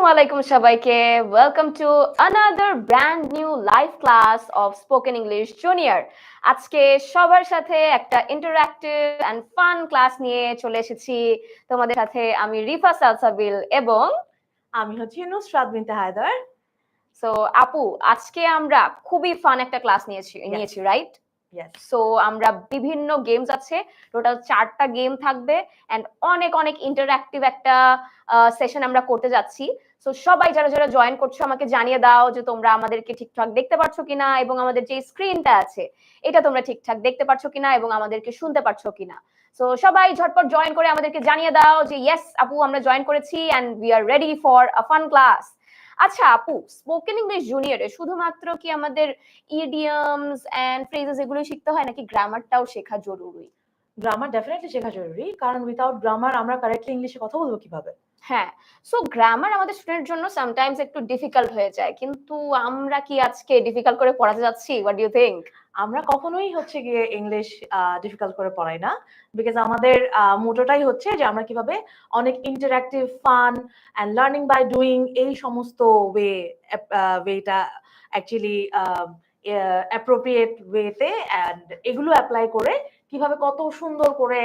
Assalamualaikum Shabaike. Welcome to another brand new live class of Spoken English Junior. আজকে সবার সাথে একটা interactive and fun class নিয়ে চলে এসেছি তোমাদের সাথে আমি রিফা সালসাবিল এবং আমি হচ্ছি নুসরাত বিনতে হায়দার। সো আপু আজকে আমরা খুবই ফান একটা ক্লাস নিয়েছি রাইট? সো আমরা বিভিন্ন গেমস আছে, টোটাল 4টা গেম থাকবে এন্ড অনেক অনেক ইন্টারঅ্যাক্টিভ একটা সেশন আমরা করতে যাচ্ছি। সো সবাই যারা যারা জয়েন করছো আমাকে জানিয়ে দাও যে তোমরা আমাদেরকে ঠিকঠাক দেখতে পাচ্ছ কিনা এবং আমাদের যে স্ক্রিনটা আছে এটা তোমরা ঠিকঠাক দেখতে পাচ্ছ কিনা এবং আমাদেরকে শুনতে পাচ্ছ কিনা। সো সবাই ঝটপট জয়েন করে আমাদেরকে জানিয়ে দাও যে ইয়েস আপু আমরা জয়েন করেছি and we are ready for a fun class. আচ্ছা আপু, স্পোকেন ইংলিশ জুনিয়রে শুধুমাত্র কি আমাদের ইডিয়মস এন্ড ফ্রেজেস এগুলো শিখতে হয় নাকি গ্রামারটাও শেখা জরুরি? গ্রামার ডেফিনেটলি শেখা জরুরি, কারণ উইথাউট গ্রামার আমরা কারেক্টলি ইংলিশে কথা বলবো কিভাবে? হ্যাঁ, সো গ্রামার আমাদের স্টুডেন্টের জন্য সামটাইমস একটু ডিফিকাল্ট হয়ে যায়, কিন্তু আমরা কি আজকে ডিফিকাল্ট করে পড়াতে যাচ্ছি? What do you think? আমরা কখনোই হচ্ছে গিয়ে ইংলিশ ডিফিকাল্ট করে পড়াই না, বিকজ আমাদের মোটোটাই হচ্ছে যে আমরা কিভাবে অনেক interactive, fun and learning by doing এই সমস্ত ওয়েটা অ্যাকচুয়ালি অ্যাপ্রোপ্রিয়েট ওয়েতে অ্যান্ড এগুলো অ্যাপ্লাই করে কিভাবে কত সুন্দর করে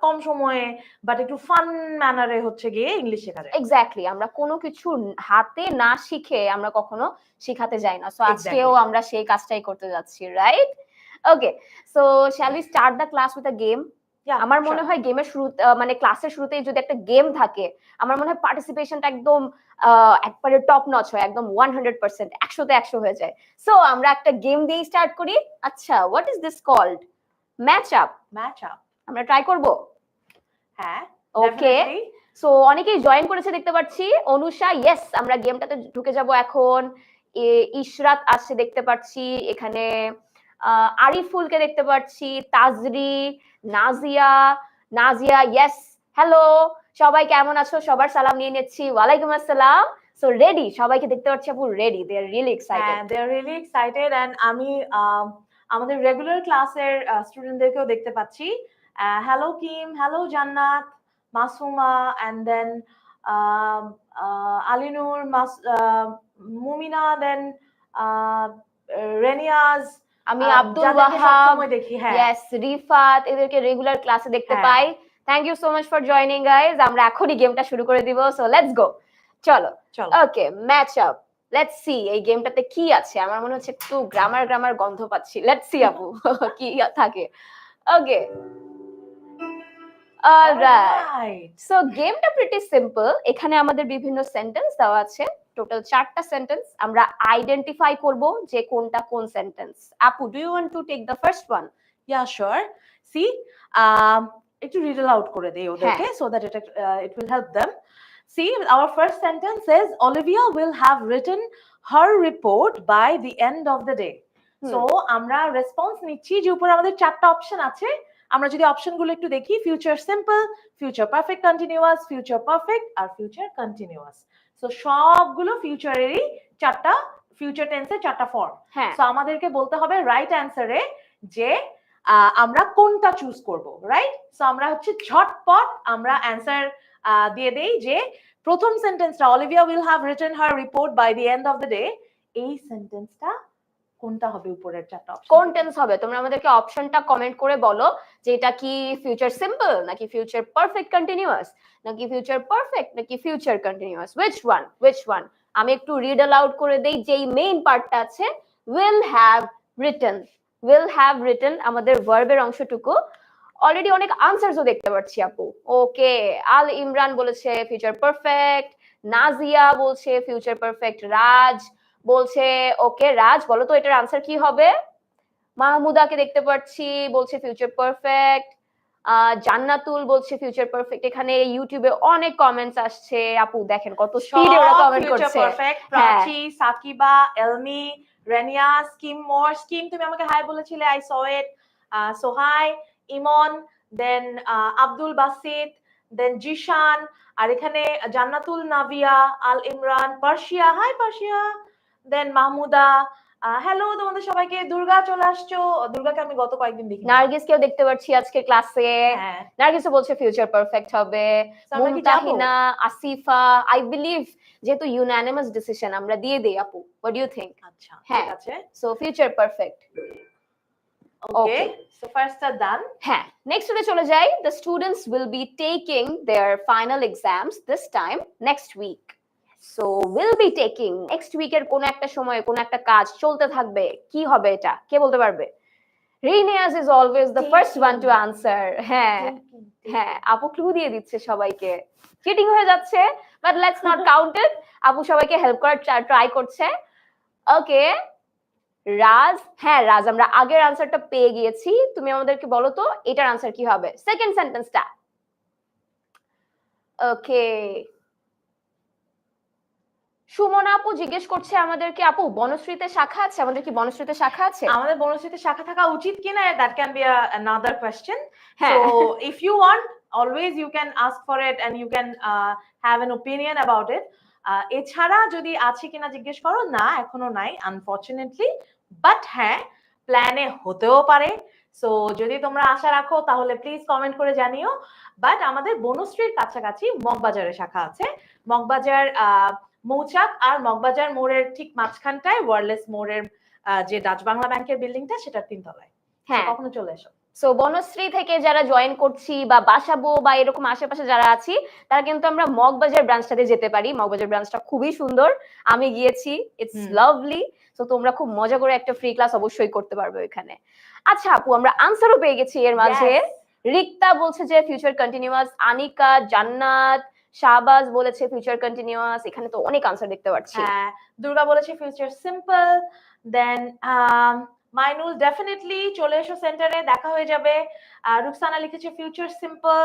কম সময়ে বাট একটু ফান ম্যানারে হচ্ছে গিয়ে ইংলিশ শেখা যায়। এক্স্যাক্টলি, আমরা কোনো কিছু হাতে না শিখে আমরা কখনো শেখাতে যাই না। সো আজকেও আমরা সেই কাজটাই করতে যাচ্ছি, right? Okay, so shall we start the class with a game? আমার মনে হয় গেমের শুরু মানে ক্লাসের শুরুতেই যদি একটা গেম থাকে আমার মনে হয় পার্টিসিপেশনটা একদম একবারে টপ নচ হয়, একদম 100%, 100তে 100 হয়ে যায়। সো আমরা একটা গেম দিয়ে স্টার্ট করি। আচ্ছা, what is this called? Match up. আমরা ট্রাই করব। হ্যাঁ, ওকে, সো অনেকেই জয়েন করেছে দেখতে পাচ্ছি। অনুষা, ইয়েস, আমরা গেমটাতে ঢুকে যাব এখন। ইশরাত আসছে দেখতে পাচ্ছি, এখানে আরিফুলকে দেখতে পাচ্ছি, তাজরি, নাজিয়া, ইয়েস, হ্যালো সবাই, কেমন আছো? সবার সালাম নিয়ে নিচ্ছি। ওয়ালাইকুম আসসালাম। সো রেডি, সবাইকে দেখতে পাচ্ছি আপু ready, they are really excited and আমি আমাদের রেগুলার ক্লাসের স্টুডেন্টদেরকেও দেখতে পাচ্ছি। হ্যালো কিম, হ্যালো জান্নাত, মাসুমা, এন্ড দেন আলিনুর, মুমিনা, দেন রেনিয়াজ, আমি আব্দুল ওয়াহাব, দেখি, ইয়েস, রিফাত, এদেরকে রেগুলার ক্লাসে দেখতে পাই। Thank you so much for joining guys. আমরা এখনই গেমটা শুরু করে দিব। সো লেটস গো, চলো। ওকে, ম্যাচ আপ, লেটস সি এই গেমটাতে কি আছে। আমার মনে হচ্ছে একটু গ্রামার গন্ধ পাচ্ছি। লেটস সি আপু কি থাকে। ওকে, অলরাইট, সো গেমটা প্রিটি সিম্পল। এখানে আমাদের বিভিন্ন সেন্টেন্স দেওয়া আছে, টোটাল 4টা সেন্টেন্স। আমরা আইডেন্টিফাই করব যে কোনটা কোন সেন্টেন্স। আপু, do you want to take the first one? Yeah sure. See, একটু রিড আউট করে দেই ওদেরকে so that it will help them. See, our first sentence says Olivia will have written her report by the end of the day. So আমরা response নিচ্ছি যে উপরে আমাদের 4টা অপশন আছে। আমরা যদি অপশনগুলো একটু দেখি, future simple, future perfect continuous, future perfect আর ফিউচার কন্টিনিউয়াস। সো সবগুলো ফিউচারেরই 4টা, ফিউচার টেন্সের 4টা ফর্ম। সো আমাদেরকে বলতে হবে রাইট অ্যান্সারে যে আমরা কোনটা চুজ করব, রাইট? সো আমরা হচ্ছে ঝটপট আমরা অ্যান্সার দিয়ে দেই যে প্রথম সেন্টেন্সটা Olivia will have written her report by the end of the day, এই সেন্টেন্সটা কোনটা হবে? উপরের 4টা অপশন কোন টেন্স হবে? তোমরা আমাদেরকে অপশনটা কমেন্ট করে বলো যে এটা কি ফিউচার সিম্পল নাকি ফিউচার পারফেক্ট কন্টিনিউয়াস নাকি ফিউচার পারফেক্ট নাকি ফিউচার কন্টিনিউয়াস, which one? আমি একটু রিড আলাউড করে দেই যেই মেইন পার্টটা আছে, will have written আমাদের ভার্বের অংশটুকু। অলরেডি অনেক আনসারসও দেখতে পাচ্ছি আপু। ওকে, আল ইমরান বলেছে ফিউচার পারফেক্ট, নাজিয়া বলছে ফিউচার পারফেক্ট, রাজ বলছে, ওকে রাজ বলো তো এটার আনসার কি হবে? মাহমুদাকে দেখতে পাচ্ছি, বলছে ফিউচার পারফেক্ট। জান্নাতুল বলছে ফিউচার পারফেক্ট। এখানে ইউটিউবে অনেক কমেন্টস আসছে আপু, দেখেন কত স্পিডে ওরা কমেন্ট করছে। প্রাচী, সাকিবা, এলমি, রেনিয়া, স্কিম তুমি আমাকে হাই বলেছিলে, আই স ইট। সোহাই, ইমন, দেন আব্দুল বাসিত, দেন জিশান, আর এখানে জান্নাতুল, নাভিয়া, আল ইমরান, পার্শিয়া, হাই পার্শিয়া, দেন মাহমুদা, হ্যালো তোমাদের সবাইকে, দুর্গা চলে আসছো। দুর্গাকে আমি গত কয়েকদিন দেখি। নার্গিসকেও দেখতে পাচ্ছি আজকে ক্লাসে। হ্যাঁ, নার্গিসও বলছে ফিউচার পারফেক্ট হবে। So আমরা কি যাবো? মুমতাহিনা, আসিফা, আই বিলিভ যেহেতু ইউনানিমাস ডিসিশন আমরা দিয়ে দেই আপু। What do you think? আচ্ছা হ্যাঁ। ঠিক আছে, so future perfect. Okay so first are done. হ্যাঁ, নেক্সট ডে চলে যাই। The students will be taking their final exams this time next week. So will be taking next উইকের কোন একটা সময়ে কোন একটা কাজ চলতে থাকবে। কি হবে এটা কে বলতে পারবে? রিনিয়াস is always the first one to answer. হ্যাঁ হ্যাঁ, আপু ক্লু দিয়ে দিচ্ছে সবাইকে। চিটিং হয়ে যাচ্ছে, বাট লেটস নট কাউন্ট ইট। আপু সবাইকে হেল্প করার ট্রাই করছে। ওকে রাজ, হ্যাঁ রাজ, আমরা আগের আনসারটা পেয়ে গিয়েছি। তুমি আমাদেরকে বলো তো এটার আনসার কি হবে, সেকেন্ড সেন্টেন্সটা। ওকে, সুমনা আপু জিজ্ঞেস করছে আমাদেরকে, আপু বনশ্রীতে শাখা আছে? আমাদের কি বনশ্রীতে শাখা আছে? আমাদের বনশ্রীতে শাখা থাকা উচিত কিনা, that can be another question. হ্যাঁ। So if you want, always you can ask for it and you can have an opinion about it. এছাড়া যদি আছে কিনা জিজ্ঞেস করো, না এখনো নাই আনফরচুনেটলি, বাট হ্যাঁ প্ল্যানে হতেও পারে। সো যদি তোমরা আশা রাখো তাহলে প্লিজ কমেন্ট করে জানিও। বাট আমাদের বনশ্রীর কাছাকাছি মগবাজারে শাখা আছে। মগবাজার মৌচাক আর মগবাজার মোড়ের ঠিক মাঝখানটায় ওয়ারলেস মোড়ের যে ডাচ বাংলা ব্যাংকের বিল্ডিংটা, সেটার 3 তলায়। হ্যাঁ, কখনো চলে এসো। সো বনশ্রী থেকে যারা জয়েন করছি বা বাসাবো বা এরকম আশেপাশে যারা আছি, তারা কিন্তু আমরা মগবাজার ব্রাঞ্চটাতে যেতে পারি। মগবাজার ব্রাঞ্চটা খুবই সুন্দর, আমি গিয়েছি, ইটস লাভলি। সো তোমরা খুব মজা করে একটা ফ্রি ক্লাস অবশ্যই করতে পারবে ওখানে। আচ্ছা আপু, আমরা আনসারও পেয়ে গেছি এর মাঝে। রিক্তা বলছে যে ফিউচার কন্টিনিউয়াস, আনিকা, জান্নাত, শাহবাজ বলেছে ফিউচার কন্টিনিউয়াস। এখানে তো অনেক আনসার দেখতে পাচ্ছি। হ্যাঁ, দুর্গা বলেছে ফিউচার সিম্পল। দেন মাইনুল ডেফিনেটলি চলে এসো সেন্টারে, দেখা হয়ে যাবে। রুকসানা লিখেছে ফিউচার সিম্পল।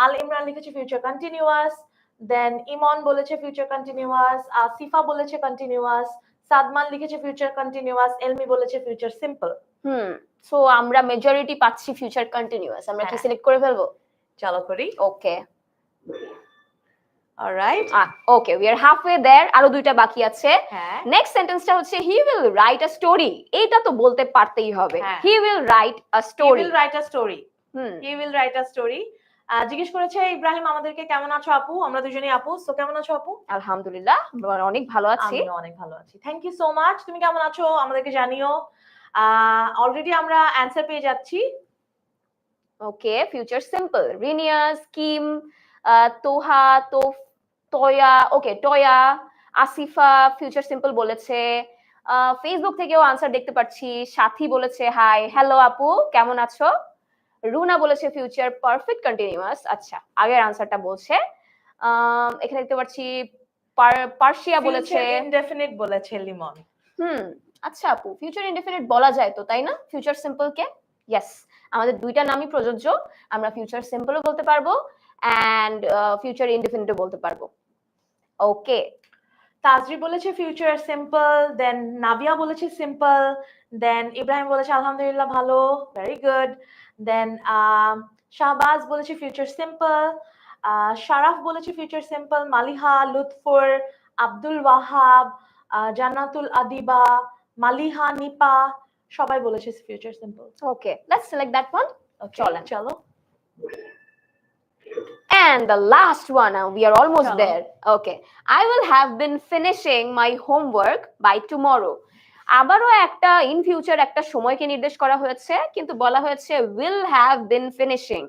আল ইমরান লিখেছে ফিউচার কন্টিনিউয়াস। দেন ইমন বলেছে ফিউচার কন্টিনিউয়াস। সিফা বলেছে কন্টিনিউয়াস। সাদমান লিখেছে ফিউচার কন্টিনিউয়াস। এলমি বলেছে ফিউচার সিম্পল। সো আমরা মেজরিটি পাচ্ছি ফিউচার কন্টিনিউয়াস। আমরা কি সিলেক্ট করে ফেলবো? চলো করি। Okay, alright, okay we are halfway there. আরো দুইটা বাকি আছে। হ্যাঁ, নেক্সট সেন্টেন্সটা হচ্ছে he will write a story. এটা তো বলতে পারতেই হবে। He will write a story. He will write a story. He will write a story. জিজ্ঞেস করেছে ইব্রাহিম আমাদেরকে, কেমন আছো আপু? আমরা দুজনেই আপু। সো কেমন আছো আপু? আলহামদুলিল্লাহ, আমরা অনেক ভালো আছি। আমি অনেক ভালো আছি, থ্যাংক ইউ সো মাচ। তুমি কেমন আছো আমাদেরকে জানিও। অলরেডি আমরা অ্যানসার পেয়ে যাচ্ছি। ওকে, ফিউচার সিম্পল, রিনিয়াস, কিম, তোহা, তোয়া, ওকে টয়া, আসিফা ফিউচার সিম্পল বলেছে। ফেসবুক থেকেও আনসার দেখতে পাচ্ছি। সাথী বলেছে হাই, হ্যালো আপু কেমন আছো। রুনা বলেছে ফিউচার পারফেক্ট কন্টিনিউয়াস। আচ্ছা, আগের আনসারটা বলছে। এখানে দেখতে পাচ্ছি পার্সিয়া বলেছে ইনডেফিনিট বলেছে লিমন। আচ্ছা আপু, ফিউচার ইনডেফিনিট বলা যায় তো, তাই না? ফিউচার সিম্পল কে ইয়েস, আমাদের দুইটা নামই প্রযোজ্য। আমরা ফিউচার সিম্পলও বলতে পারবো এন্ড ফিউচার ইনডেফিনিটও বলতে পারবো। ওকে, তাজরি বলেছে ফিউচার সিম্পল। দেন নাবিয়া বলেছে সিম্পল। দেন ইব্রাহিম বলেছে আলহামদুলিল্লাহ ভালো, ভেরি গুড। দেন শাহবাজ বলেছে ফিউচার সিম্পল। শারাফ বলেছে ফিউচার সিম্পল। মালিহা, লুৎফুর, আব্দুল ওয়াহাব, জান্নাতুল আদিবা, মালিহা, নিপা সবাই বলেছে future simple. Okay, let's select that one. চলেন চলো। And the last one, we are almost there. Okay, I will have been finishing my homework by tomorrow. আবারও একটা in future একটা সময়কে নির্দেশ করা হয়েছে, কিন্তু বলা হয়েছে will have been finishing।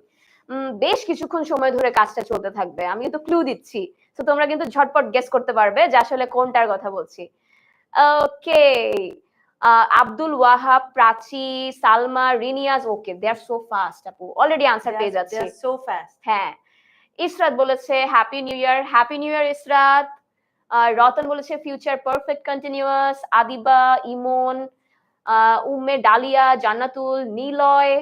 বেশ কিছুক্ষণ সময় ধরে কাজটা চলতে থাকবে। আমি তো ক্লু দিচ্ছি, তো তোমরা কিন্তু ঝটপট গেস করতে পারবে যে আসলে কোনটার কথা বলছি। ওকে, আব্দুল ওয়াহাব, প্রাচী, সালমা, রিনিয়াজ, ওকে দে আর সো ফাস্ট আপু, অলরেডি আনসার পেয়ে যাচ্ছে। So fast. হ্যাঁ, ইসরাত বলেছে happy new year. Happy new year Israt. Ratan বলেছে ফিউচার পারফেক্ট কন্টিনিউয়াস। আদিবা, ইমন, উম্মে ডালিয়া, জান্নাতুল, নিলয়,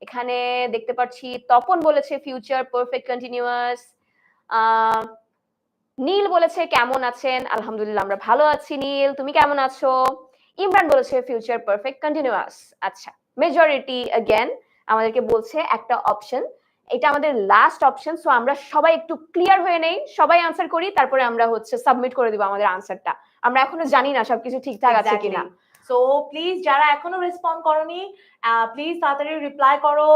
এখানে দেখতে পাচ্ছি তপন বলেছে ফিউচার পারফেক্ট কন্টিনিউয়াস। নীল বলেছে কেমন আছেন? আলহামদুলিল্লাহ আমরা ভালো আছি নীল, তুমি কেমন আছো? ইমরান বলেছে ফিউচার পারফেক্ট কন্টিনিউয়াস। আচ্ছা, মেজরিটি अगेन আমাদেরকে বলছে একটা অপশন, এটা আমাদের লাস্ট অপশন। সো আমরা সবাই একটু ক্লিয়ার হয়ে নেই, সবাই আনসার করি, তারপরে আমরা হচ্ছে সাবমিট করে দিব আমাদের আনসারটা। আমরা এখনো জানি না সবকিছু ঠিকঠাক আছে কিনা। সো প্লিজ যারা এখনো রেসপন্ড করনি প্লিজ তাড়াতাড়ি রিপ্লাই করো,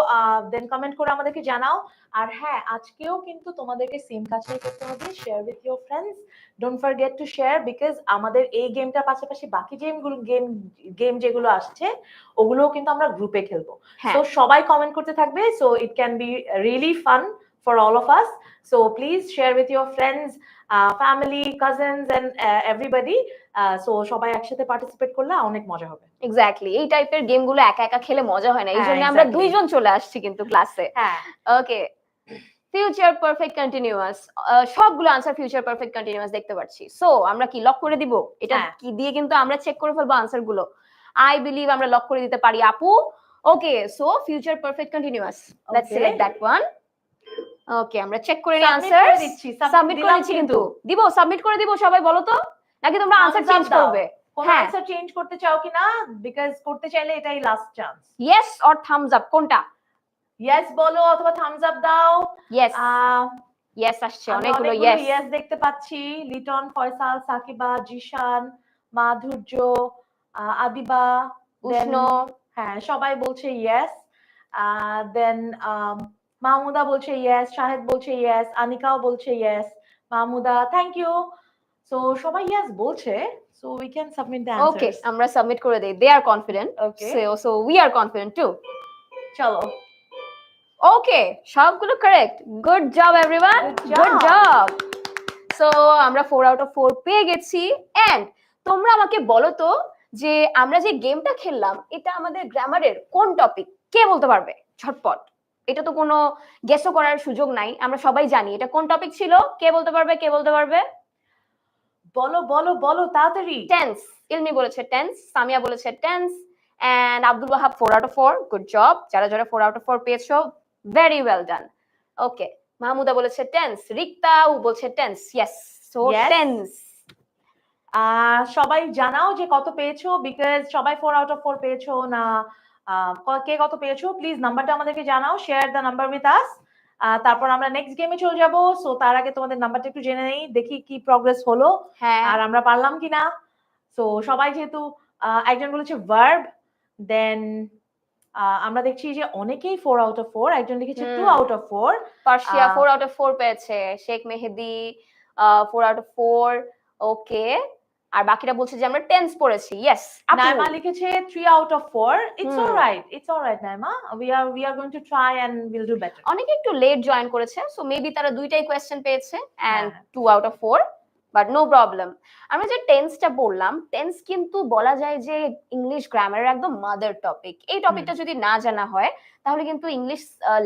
দেন কমেন্ট করে আমাদেরকে জানাও। আর হ্যাঁ, আজকেও কিন্তু তোমাদেরকে সেম কাজটাই করতে হবে, share with your friends, don't forget to share, because আমাদের এই গেমটার পাশাপাশি বাকি গেম যেগুলো আসছে ওগুলোও কিন্তু আমরা গ্রুপে খেলবো। সো সবাই কমেন্ট করতে থাকবে, so it can be really fun for all of us. So please share with your friends, family, cousins and everybody. So সবাই একসাথে পার্টিসিপেট করলে অনেক মজা হবে। এক্স্যাক্টলি, এই টাইপের গেমগুলো একা একা খেলে মজা হয় না, এই জন্য আমরা দুইজন চলে আসছি কিন্তু ক্লাসে। ওকে, ফিউচার পারফেক্ট কন্টিনিউয়াস, সবগুলো আনসার ফিউচার পারফেক্ট কন্টিনিউয়াস দেখতে পাচ্ছি। সো আমরা কি লক করে দিব? এটা কি দিয়ে কিন্তু আমরা চেক করে ফেলবো আনসার গুলো। আই বিলিভ আমরা লক করে দিতে পারি আপু। Okay, so future perfect continuous, let's select that one. Okay, আমরা চেক করে নিই আনসার, সাবমিট করে দিচ্ছি কিন্তু। দিব, সাবমিট করে দিব, সবাই বলো তো, নাকি তোমরা আনসার চেঞ্জ করবে? কোন আনসার চেঞ্জ করতে চাও কিনা, বিকজ করতে চাইলে এটাই last chance. Yes or thumbs up, কোনটা? ইয়েস বলো অথবা থামস আপ দাও। ইয়েস, ইয়েস আসছে অনেকগুলো। ইয়েস, ইয়েস দেখতে পাচ্ছি। লিটন, ফয়সাল, সাকিবা, জিশান, মাধুর্য, আদিবা, উষ্ণ, হ্যাঁ সবাই বলছে ইয়েস। দেন মাহমুদা বলছে ইয়েস, শাহেদ বলছে ইয়েস, আনিকাও বলছে yes, Mahmuda thank you. So সবাই ইয়েস বলছে, so we can submit the answers. Okay, আমরা সাবমিট করে দেই। They are confident, so we are confident too. চলো। ওকে, সবগুলো correct, good job everyone, good job. So আমরা 4 আউট অফ 4 পেয়ে গেছি। এন্ড তোমরা আমাকে বলো তো যে আমরা যে গেমটা খেললাম এটা আমাদের গ্রামারের কোন টপিক, কে বলতে পারবে ঝটপট? এটা তো কোনো গেসও করার সুযোগ নাই, আমরা সবাই জানি এটা কোন টপিক ছিল। কে বলতে পারবে, কে বলতে পারবে? বলো বলো বলো তাড়াতাড়ি। টেন্স, ইলমি বলেছে টেন্স, সামিয়া বলেছে tense, and Abdul Wahab 4 out of 4, good job. যারা যারা 4 আউট অফ 4 পেয়েছো, very well done. Okay, Mahmuda বলেছে টেন্স, রিক্তাও বলছে টেন্স। Yes, so tense. সবাই জানাও যে কত পেয়েছো, বিকজ সবাই 4 আউট অফ 4 পেয়েছো না, কে কত পেয়েছো প্লিজ নাম্বারটা আমাদেরকে জানাও, share the number with us. তারপর আমরা নেক্সট গেমে চলে যাব। সো তার আগে তোমাদের নাম্বারটা একটু জেনে নেই, দেখি কি প্রগ্রেস হলো আর আমরা পারলাম কিনা। সো সবাই যেহেতু একজন বলেছে ভার্ব, দেন আমরা দেখছি যে অনেকেই 4 আউট অফ 4, একজন লিখেছে 2 out of 4, Persia 4 out of 4 পেয়েছে, শেখ মেহেদি 4 আউট অফ 4। ওকে, আর বাকিরা বলছে যে আমরা টেন্স পড়েছি। ইয়েস, নাইমা লিখেছে 3 out of 4। It's alright, it's alright Naima, we are going to try and will do better. অনেকে একটু লেট জয়েন করেছে, সো মেবি তারা দুইটাই কোশ্চেন পেয়েছে and 2 out of 4, but no problem. আমরা যে টেন্সটা বললাম, টেন্স কিন্তু বলা যায় যে ইংলিশ গ্রামারের একদম মাদার টপিক। এই টপিকটা যদি না জানা হয় তাহলে কিন্তু ইংলিশ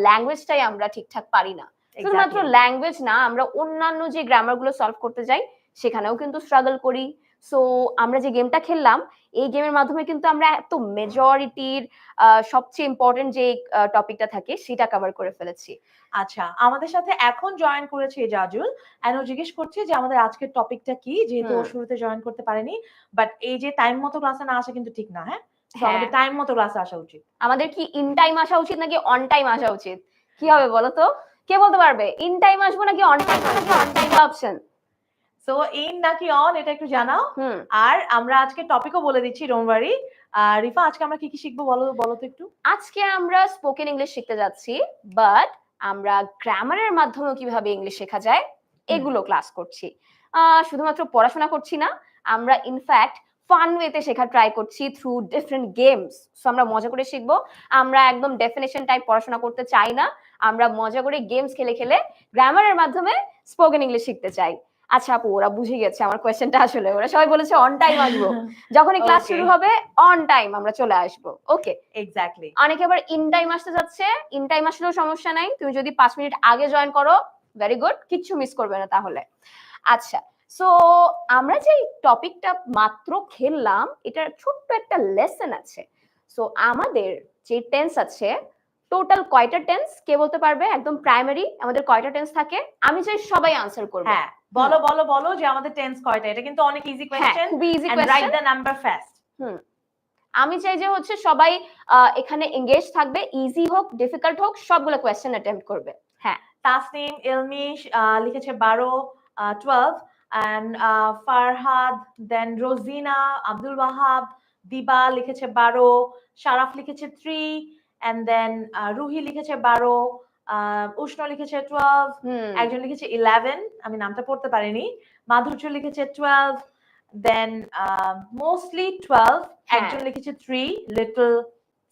ল্যাঙ্গুয়েজটাই আমরা ঠিকঠাক পারি না। শুধুমাত্র ল্যাঙ্গুয়েজ না, আমরা অন্যান্য যে গ্রামার গুলো সলভ করতে যাই সেখানেও কিন্তু স্ট্রাগল করি। সো আমরা যে গেমটা খেললাম, এই গেমের মাধ্যমে কিন্তু আমরা এত মেজরিটির সবচেয়ে ইম্পর্টেন্ট যে টপিকটা থাকে সেটা কভার করে ফেলেছি। আচ্ছা, আমাদের সাথে এখন জয়েন করেছে জাজুল, এন্ড ও জিজ্ঞেস করছে যে আমাদের আজকের টপিকটা কি, যেহেতু ও শুরুতে জয়েন করতে পারেনি। বাট এই যে টাইম মতো ক্লাসে না আসা কিন্তু ঠিক না। হ্যাঁ, আমাদের টাইম মতো ক্লাসে আসা উচিত। আমাদের কি ইন টাইম আসা উচিত নাকি অন টাইম আসা উচিত? কি হবে বলো তো, কে বলতে পারবে? ইন টাইম আসবো নাকি অন টাইম আসবো? On time option. So in নাকি অন এটা একটু জানাও। আর আমরা আজকে টপিকও বলে দিচ্ছি, ডোন্ট ওয়ারি। রিফা, আজকে আমরা কি কি শিখবো বলো বলো তো একটু। আজকে আমরা স্পোকেন ইংলিশ শিখতে যাচ্ছি, বাট আমরা গ্রামারের মাধ্যমে কিভাবে ইংলিশ শেখা যায় এগুলো ক্লাস করছি। শুধুমাত্র পড়াশোনা করছি না, আমরা ইনফ্যাক্ট ফান ওয়েতে শেখা ট্রাই করছি থ্রু ডিফারেন্ট গেমস। সো আমরা মজা করে শিখবো, আমরা একদম ডেফিনেশন টাইপ পড়াশোনা করতে চাই না, আমরা মজা করে গেমস খেলে খেলে গ্রামারের মাধ্যমে স্পোকেন ইংলিশ শিখতে চাই। আচ্ছা আপু, ওরা বুঝে গেছে আমার কোয়েশ্চেনটা, আসলে ওরা সবাই বলেছে অন টাইম আসবো, যখনই ক্লাস শুরু হবে অন টাইম আমরা চলে আসবো। ওকে, এক্স্যাক্টলি। অনেকে আবার ইন টাইম আসতে যাচ্ছে, ইন টাইম আসলেও সমস্যা নাই, তুমি যদি 5 মিনিট আগে জয়েন করো ভেরি গুড, কিচ্ছু মিস করবে না তাহলে। আচ্ছা, সো আমরা যে টপিকটা মাত্র খেললাম এটার ছোট্ট একটা লেসন আছে। সো আমাদের যে টেন্স আছে, টোটাল কয়টা টেন্স কে বলতে পারবে? একদম প্রাইমারি আমাদের কয়টা টেন্স থাকে? আমি চাই সবাই আনসার করবে। হ্যাঁ, বলো বলো বলো যে আমাদের টেন্স কয়টা। এটা কিন্তু অনেক ইজি কোশ্চেন, খুবই easy question, write the number fast. আমি চাই যে হচ্ছে সবাই এখানে এঙ্গেজ থাকবে, ইজি হোক ডিফিকাল্ট হোক সবগুলো কোয়েশ্চেন অ্যাটেম্প্ট করবে। হ্যাঁ, তাসনিম ইলমি লিখেছে 12, 12, and ফারহাদ, দেন রোজিনা, আব্দুল ওয়াহাব, দিবা লিখেছে 12, শারাফ লিখেছে 3, and then রুহি লিখেছে 12, উষ্ণ লিখেছে 12, একজন লিখেছে 11, আমি নামটা পড়তে পারিনি, মাধুর্য লিখেছে 12, then mostly 12, একজন লিখেছে 3, little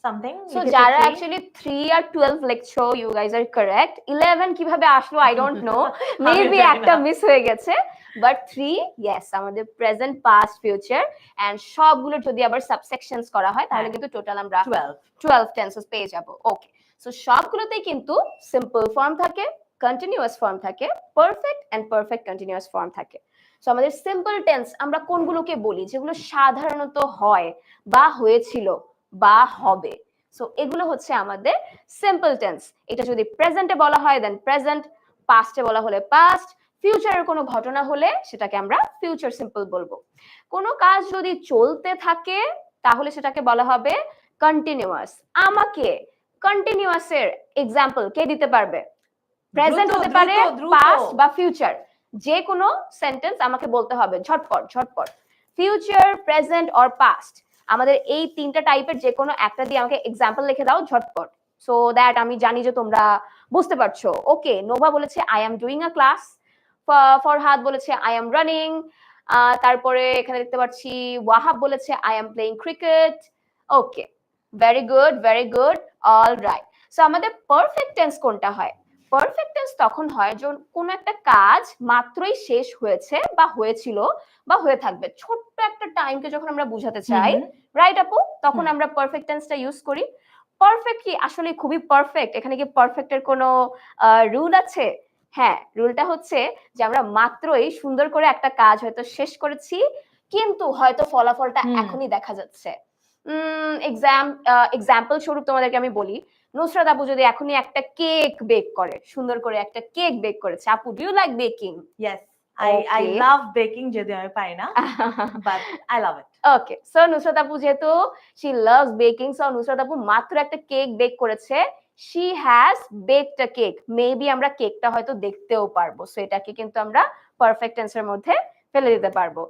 something, সো যারা অ্যাকচুয়ালি 3 আর 12 লিখছো, ইউ গাইজ আর কারেক্ট। 11 কিভাবে আসলো আই ডোন্ট নো, মেবি একটা মিস হয়ে গেছে, বাট 3 ইয়েস আমাদের প্রেজেন্ট পাস্ট ফিউচার, এন্ড সবগুলো যদি আবার সাবসেকশনস করা হয় তাহলে কিন্তু টোটাল আমরা 12 টেন্সেস পেয়ে যাব। ওকে, সো সবগুলোতেই কিন্তু সিম্পল ফর্ম থাকে, কন্টিনিউয়াস ফর্ম থাকে, perfect and perfect continuous form থাকে। সো আমাদের সিম্পল টেন্স আমরা কোনগুলোকে বলি, যেগুলো সাধারণত হয় বা হয়েছিল বা হবে। সো এগুলো হচ্ছে আমাদের সিম্পল টেন্স। এটা যদি প্রেজেন্টে বলা হয় দেন প্রেজেন্ট, পাস্টে বলা হলে পাস্ট, ফিউচারের কোনো ঘটনা হলে সেটাকে আমরা ফিউচার সিম্পল বলবো। কোনো কাজ যদি চলতে থাকে তাহলে সেটাকে বলা হবে কন্টিনিউয়াস। আমাকে কন্টিনিউয়াসের এক্সাম্পল কে দিতে পারবে? প্রেজেন্ট হতে পারে, পাস্ট বা ফিউচার, যে কোনো সেন্টেন্স আমাকে বলতে হবে ঝটপট ঝটপট। ফিউচার, প্রেজেন্ট অর পাস্ট, আমাদের এই তিনটা টাইপের যে কোনো একটা দিয়ে আমাকে এক্সাম্পল লিখে দাও ঝটপট, সো দ্যাট আমি জানি যে তোমরা বুঝতে পারছো। ওকে, নোভা বলেছে I am doing a class, Farhad বলেছে আই এম রানিং, তারপরে এখানে দেখতে পাচ্ছি ওয়াহাব বলেছে I am playing cricket. Okay, very good very good, all right. So আমাদের পারফেক্ট টেন্স কোনটা হয়? পারফেক্ট টেন্স তখন হয় যখন কোনো একটা কাজ মাত্রই শেষ হয়েছে বা হয়েছিল বা হয়ে থাকবে, ছোট্ট একটা টাইমকে যখন আমরা বুঝাতে চাই, রাইট আপু, তখন আমরা পারফেক্ট টেন্সটা ইউজ করি। পারফেক্ট কি আসলে খুবই পারফেক্ট? এখানে কি পারফেক্টের কোনো রুল আছে? হ্যাঁ, রুলটা হচ্ছে যে আমরা মাত্রই সুন্দর করে একটা কাজ হয়তো শেষ করেছি, কিন্তু হয়তো ফলাফলটা এখনই দেখা যাচ্ছে। এক্সাম্পল স্বরূপ তোমাদেরকে আমি বলি, নুসরাত আপু যদি এখনই একটা কেক বেক করে, সুন্দর করে একটা কেক বেক করেছে। আপু, do you like baking? Yes, I love baking, যদি আমি পারি না, but I love it. Okay, so Nusrat আপু যেহেতু she loves baking, so Nusrat আপু মাত্র একটা কেক বেক করেছে, she has baked a cake, maybe আমরা কেকটা হয়তো দেখতেও পারবো, সো এটাকে কিন্তু আমরা পারফেক্ট টেন্সের মধ্যে ফেলে দিতে পারবো।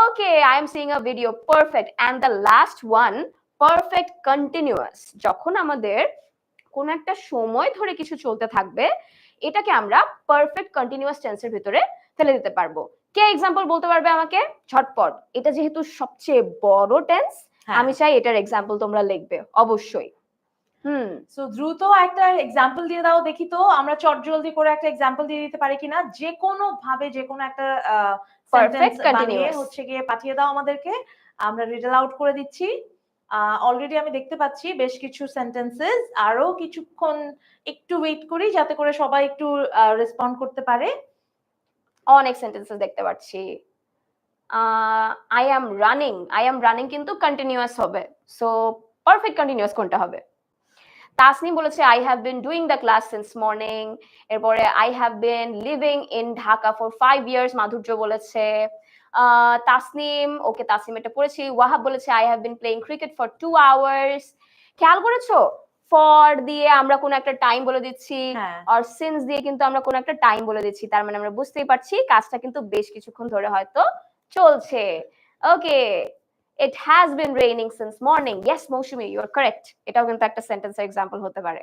ওকে, I am seeing a video, perfect. And the last one, perfect continuous, যখন আমাদের কোন একটা সময় ধরে কিছু চলতে থাকবে, এটাকে আমরা পারফেক্ট কন্টিনিউয়াস টেন্সের ভিতরে ফেলে দিতে পারবো। কে এক্সাম্পল বলতে পারবে আমাকে ঝটপট? এটা যেহেতু সবচেয়ে বড় টেন্স, আমি চাই এটার এক্সাম্পল তোমরা লিখবে অবশ্যই। সো দ্রুত একটা এক্সাম্পল দিয়ে দাও দেখি তো, আমরা চটজলদি করে একটা এক্সাম্পল দিয়ে দিতে পারি কিনা, যে কোনো ভাবে যে কোনো একটা পারফেক্ট সেন্টেন্স বানিয়ে কন্টিনিউয়াস হচ্ছে গিয়ে পাঠিয়ে দাও আমাদেরকে, আমরা রিডল আউট করে দিচ্ছি। অলরেডি আমি দেখতে পাচ্ছি বেশ কিছু সেন্টেন্সেস, আরো কিছুক্ষণ একটু ওয়েট করি যাতে করে সবাই একটু রেসপন্ড করতে পারে। অনেক সেন্টেন্সেস দেখতে পাচ্ছি। আই অ্যাম রানিং কিন্তু কন্টিনিউয়াস হবে, সো পারফেক্ট কন্টিনিউয়াস কোনটা হবে? তাসনিম বলেছে I have been doing the class since morning, এরপরে I have been living in Dhaka for 5 years, Madhurya বলেছে। তাসনিম, ওকে তাসনিম এটা পড়েছি। ওয়াহাব বলেছে I have been playing cricket for 2 hours. খেয়াল করেছো ফর দিয়ে আমরা কোন একটা টাইম বলে দিচ্ছি, আর সিন্স দিয়ে কিন্তু আমরা কোন একটা টাইম বলে দিচ্ছি, তার মানে আমরা বুঝতেই পারছি কাজটা কিন্তু বেশ কিছুক্ষণ ধরে হয়তো চলছে। ওকে, it has been raining since morning. Yes, Mousumi, you are correct. এটাও কিন্তু একটা সেন্টেন্সের এক্সাম্পল হতে পারে।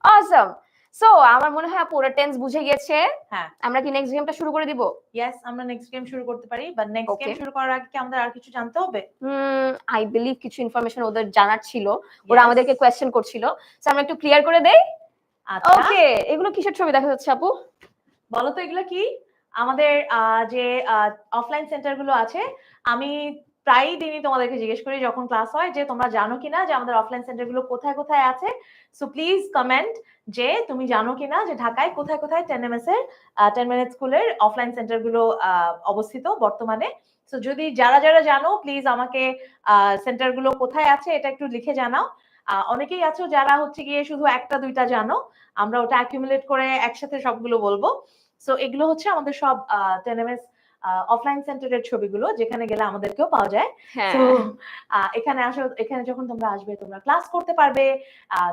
Awesome. সো আমার মনে হয় পুরো টেন্স বুঝে গেছে। হ্যাঁ, আমরা কি নেক্সট গেমটা শুরু করে দিব? ইয়েস, আমরা নেক্সট গেম শুরু করতে পারি, বাট নেক্সট গেম শুরু করার আগে কি আমাদের আর কিছু জানতে হবে? আই বিলিভ কিছু ইনফরমেশন ওদের জানার ছিল, ওরা আমাদেরকে কোয়েশ্চেন করছিল, সো আমরা একটু ক্লিয়ার করে দেই। ওকে, এগুলো কিসের ছবি দেখা যাচ্ছে আপু? বলো তো এগুলো কি? আমাদের যে অফলাইন সেন্টার গুলো আছে, আমি প্রায় দিনই তোমাদেরকে জিজ্ঞেস করি যখন ক্লাস হয় যে তোমরা জানো কিনা যে আমাদের অফলাইন সেন্টার গুলো কোথায় কোথায় আছে। সো প্লিজ কমেন্ট যে তুমি জানো কিনা যে ঢাকায় কোথায় কোথায় 10ms এর 10 মিনিট স্কুলের অফলাইন সেন্টার গুলো অবস্থিত বর্তমানে। সো যদি যারা যারা জানো প্লিজ আমাকে সেন্টার গুলো কোথায় আছে এটা একটু লিখে জানাও। অনেকেই আছো যারা হচ্ছে গিয়ে শুধু একটা দুইটা জানো, আমরা ওটা অ্যাকিউমুলেট করে একসাথে সবগুলো বলবো। সো এগুলো হচ্ছে আমাদের সব 10ms অফলাইন সেন্টারের ছবিগুলো, যেখানে গেলে আমাদেরকেও পাওয়া যায়। হ্যাঁ তো এখানে যখন তোমরা আসবে তোমরা ক্লাস করতে পারবে।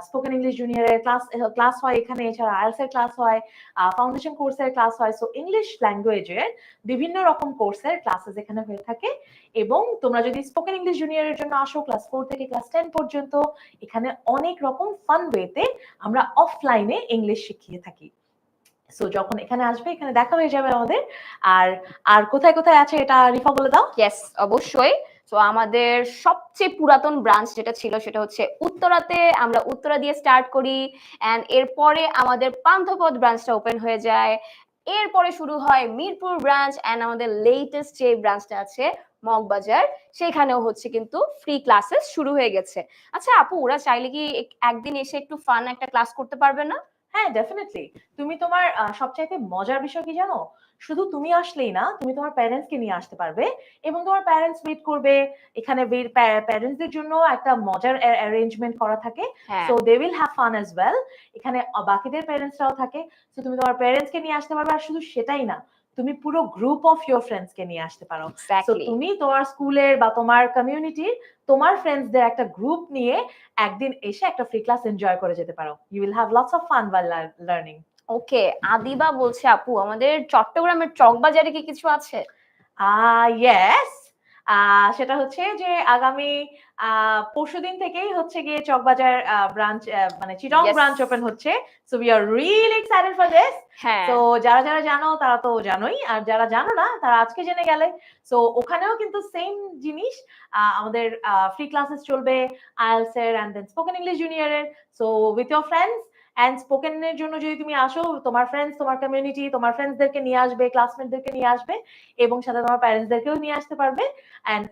স্পোকেন ইংলিশ জুনিয়রের ক্লাস হয় এখানে, এছাড়া আইএলটিএস এর ক্লাস হয়, ফাউন্ডেশন কোর্সের ক্লাস হয়। সো ইংলিশ ল্যাঙ্গুয়েজের বিভিন্ন রকম কোর্সের ক্লাসেস এখানে হয়ে থাকে। এবং তোমরা যদি স্পোকেন ইংলিশ জুনিয়রের জন্য আসো ক্লাস 4 থেকে ক্লাস 10 পর্যন্ত, এখানে অনেক রকম ফান ওয়েতে আমরা অফলাইনে ইংলিশ শিখিয়ে থাকি। সো যখন এখানে আসবে এখানে দেখা হয়ে যাবে আমাদের। আর আর কোথায় কোথায় আছে এটা রিফা বলে দাও। ইয়েস, অবশ্যই। তো আমাদের সবচেয়ে পুরাতন ব্রাঞ্চ যেটা ছিল সেটা হচ্ছে উত্তরাতে, আমরা উত্তরা দিয়ে স্টার্ট করি, এন্ড এরপরে আমাদের পান্থপথ ব্রাঞ্চটা ওপেন হয়ে যায়, এরপরে শুরু হয় মিরপুর ব্রাঞ্চ, এন্ড আমাদের লেটেস্ট যে ব্রাঞ্চটা আছে মগবাজার, সেখানেও হচ্ছে কিন্তু ফ্রি ক্লাসেস শুরু হয়ে গেছে। আচ্ছা আপু, ওরা চাইলে কি একদিন এসে একটু ফান একটা ক্লাস করতে পারবে না? হ্যাঁ, ডেফিনেটলি। তুমি তোমার সবচাইতে মজার বিষয় কি জানো, শুধু তুমি আসলেই না, তুমি তোমার প্যারেন্টস কে নিয়ে আসতে পারবে এবং তোমার প্যারেন্টস ওয়েট করবে। এখানে প্যারেন্টসদের জন্য একটা মজার অ্যারেঞ্জমেন্ট করা থাকে, হ্যাঁ so they will have fun as well. এখানে বাকিদের প্যারেন্টসরাও থাকে, সো তুমি তোমার প্যারেন্টস কে নিয়ে আসতে পারবে। আর শুধু সেটাই না, তুমি পুরো গ্রুপ অফ ইয়োর ফ্রেন্ডস কে নিয়ে আসতে পারো। So exactly. তুমি তোমার স্কুলের বা তোমার কমিউনিটির তোমার ফ্রেন্ডসদের একটা গ্রুপ নিয়ে একদিন এসে একটা ফ্রি ক্লাস এনজয় করে যেতে পারো। You will have lots of fun while learning. Okay, Adiba বলছে আপু আমাদের চট্টগ্রামের চকবাজারে কি কিছু আছে? ইয়েস, সেটা হচ্ছে যে আগামী পরশুদিন থেকেই হচ্ছে গিয়ে চকবাজার ব্রাঞ্চ, মানে চিটং Yes. ব্রাঞ্চ ওপেন হচ্ছে। So we R really excited for this. হ্যাঁ তো যারা যারা জানো তারা তো জানোই, আর যারা জানো না তারা আজকে জেনে গেলে। সো ওখানেও কিন্তু সেম জিনিস, আমাদের ফ্রি ক্লাসেস চলবে আইএলটিএস এর এন্ড দেন স্পোকেন ইংলিশ জুনিয়রের। So with your friends, and স্পোকেনের জন্য যদি তুমি আসো, তোমার ফ্রেন্ডস, তোমার কমিউনিটি, তোমার ফ্রেন্ডসদেরকে নিয়ে আসবে, ক্লাসমেটদেরকে নিয়ে আসবে এবং সাথে তোমার প্যারেন্টসদেরকেও নিয়ে আসতে পারবে। এন্ড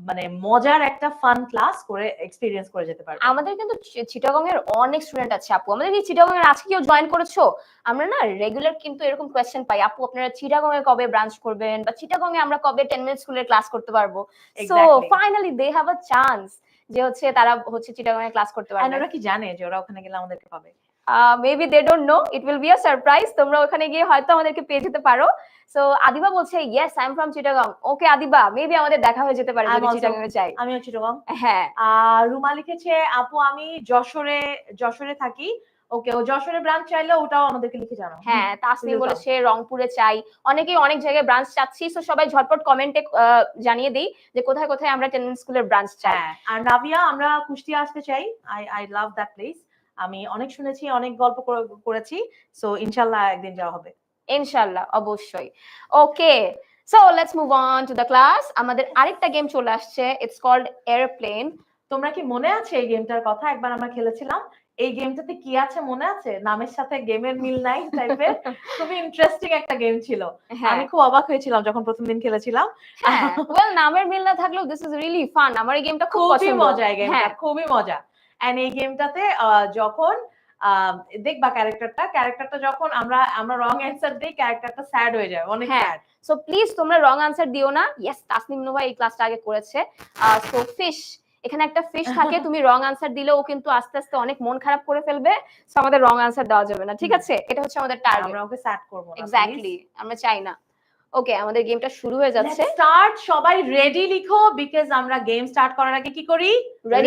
মানে মজার একটা ফান ক্লাস করে এক্সপেরিয়েন্স করে যেতে পারবে। আমাদের কিন্তু চিটাগং এর অনেক স্টুডেন্ট আছে আপু। আমাদের কি চিটাগং এর আজকে কেউ জয়েন করেছো? আমরা না রেগুলার কিন্তু এরকম কোয়েশ্চেন পাই, আপু আপনারা চিটাগং এ কবে ব্রাঞ্চ করবেন, বা চিটাগং এ আমরা কবে 10 মিনিট স্কুলের ক্লাস করতে পারবো। So Exactly. Finally they have a chance যে হচ্ছে তারা হচ্ছে চিটাগং এ ক্লাস করতে And পারবে। ওরা কি জানে যে ওরা ওখানে গেলে আমাদেরকে পাবে? Maybe they don't know, it will be a surprise. তোমরা ওখানে গিয়ে হয়তো আমাদেরকে পেয়ে যেতে পারো। সো আদিবা বলছে yes I am from Chittagong. Okay Adiba, maybe আমাদের দেখা হয়ে যেতে পারে যদি চিটাগং এ যাই। আমিও চিটাগং। হ্যাঁ রুমা লিখেছে আপু আমি যশোরে থাকি। ওকে, ও যশোরে ব্রাঞ্চ চাইলে ওটাও আমাদেরকে লিখে জানাও। হ্যাঁ, তাসনিম বলেছে রংপুরে চাই। অনেকেই অনেক জায়গায় ব্রাঞ্চ চাচ্ছি, সো সবাই ঝটপট কমেন্টে জানিয়ে দেই যে কোথায় কোথায় আমরা টেন্ডেন্স স্কুলের ব্রাঞ্চ চাই। হ্যাঁ, আর নাভিয়া আমরা কুষ্টিয়া আসতে চাই। I love that place. আমি অনেক শুনেছি, অনেক গল্প করেছি। সো ইনশাআল্লাহ একদিন যাওয়া হবে। ইনশাআল্লাহ, অবশ্যই। Okay, so let's move on to the class. আমাদের আরেকটা গেম চলে আসছে, ইটস কল্ড এয়ারপ্লেন। তোমরা কি মনে আছে এই গেমটার কথা? একবার আমরা খেলেছিলাম। এই গেমটাতে কি আছে মনে আছে? নামের সাথে গেমের মিল নাই টাইপের। খুবই ইন্টারেস্টিং একটা গেম ছিল। আমি খুব অবাক হয়েছিলাম যখন প্রথম দিন খেলেছিলাম। হ্যাঁ, ওয়েল নামের মিল না থাকলেও দিস ইজ রিয়েলি ফান। আমার এই গেমটা খুব পছন্দ। মজা, এই গেমটা খুবই মজা। এন্ড এই গেমটাতে যখন দেখবা ক্যারেক্টারটা যখন আমরা রং অ্যানসার দেই, ক্যারেক্টারটা স্যাড হয়ে যায়, অনেক স্যাড। সো প্লিজ তোমরা রং আনসার দিও না। ইয়েস, তাসনিম নোভা এই ক্লাসটা আগে করেছে। সো ফিশ, এখানে একটা ফিশ থাকে, তুমি রং আনসার দিলে ও কিন্তু আস্তে আস্তে অনেক মন খারাপ করে ফেলবে। সো আমাদের রং আনসার দেওয়া যাবে না, ঠিক আছে? এটা হচ্ছে আমাদের টার্গেট। আমরা ওকে স্যাড করব না। এক্স্যাক্টলি, আমরা চাই না। ওকে, আমাদের গেমটা শুরু হয়ে যাচ্ছে। Let's start. সবাই রেডি লিখো, বিকজ আমরা গেম স্টার্ট করার আগে কি করি?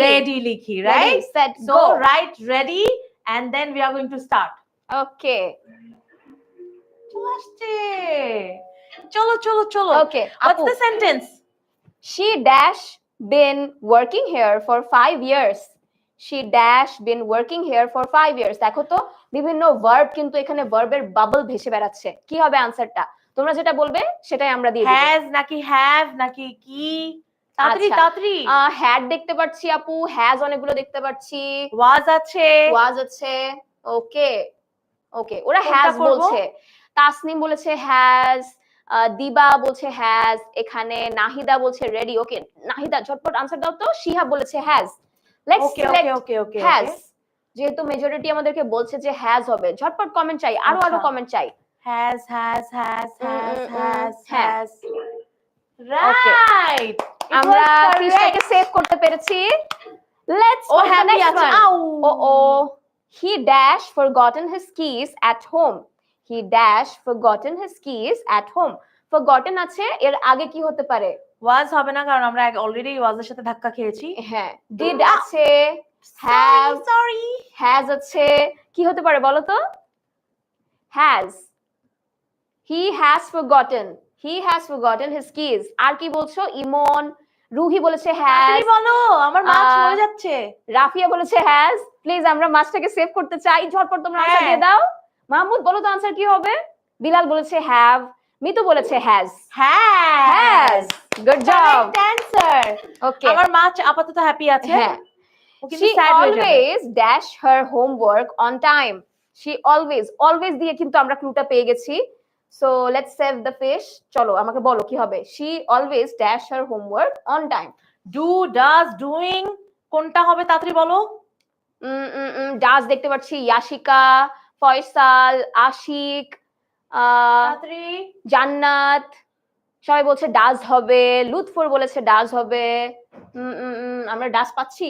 রেডি লিখি, right? Set so go. Right, ready, and then we are going to start. Okay, চলে আসছে। চলো চলো চলো। Okay, what's the sentence? She dash been working here for 5 years. She dash been working here for 5 years. দেখো তো বিভিন্ন verb কিন্তু এখানে ভার্বের বাবল ভেসে বেড়াচ্ছে। কি হবে আনসারটা? তোমরা যেটা বলবে সেটাই আমরা দিয়ে দেব। হ্যাজ নাকি হ্যাভ নাকি কি? তাড়াতাড়ি তাড়াতাড়ি। হ্যাড দেখতে পাচ্ছি আপু, হ্যাজ অনেকগুলো দেখতে পাচ্ছি, ওয়াজ আছে, ওকে ওকে, ওরা হ্যাজ বলছে। তাসনিম বলেছে হ্যাজ, দিবা বলছে হ্যাজ, এখানে নাহিদা বলছে রেডি। ওকে নাহিদা ঝটপট আনসার দাও তো। শিহাব বলেছে হ্যাজ। লেটস সিলেক্ট হ্যাজ, যেহেতু মেজরিটি আমাদেরকে বলছে যে হ্যাজ হবে। ঝটপট কমেন্ট চাই, আরো কমেন্ট চাই। Has right. আমরা ফিশটাকে সেভ করতে পেরেছি। Let's go to the next one. He dash forgotten his keys at home. He dash forgotten his keys at home. Forgotten আছে, এর আগে কি হতে পারে? ওয়াজ হবে না, কারণ আমরা অলরেডি ওয়াজের সাথে ধাক্কা খেয়েছি। হ্যাঁ, ডিড আছে, হ্যাভ, সরি হ্যাজ আছে, কি হতে পারে বলো তো? Has, he has forgotten, he has forgotten his keys. আর কি বলছো? ইমন, রুহি বলেছে হ্যাজ, বলো, আমার মাছ মরে যাচ্ছে। রাফিয়া বলেছে হ্যাজ। প্লিজ আমরা মাছটাকে সেভ করতে চাই, ঝটপট তোমরা আনসার দিয়ে দাও। মাহমুদ বলো তো আনসার কি হবে? বিলাল বলেছে হ্যাভ, মিতু বলেছে has. Has, good job, answer. Okay, আমার মাছ আপাতত হ্যাপি আছে। হ্যাঁ, কিন্তু she sad হয়ে যাবে। always dash her homework on time. She always দিয়ে কিন্তু আমরা ক্লুটা পেয়ে গেছি। So let's save the fish. চলো আমাকে বলো কি হবে? She always dash her homework on time. Do, does, doing, কোনটা হবে তাড়াতাড়ি বলো। ডাজ দেখতে পাচ্ছি ইয়াশিকা, ফয়সাল, আশিক, তাড়াতাড়ি। জান্নাত, সবাই বলছে ডাজ হবে, লুৎফর বলেছে ডাজ হবে। আমরা ডাজ পাচ্ছি,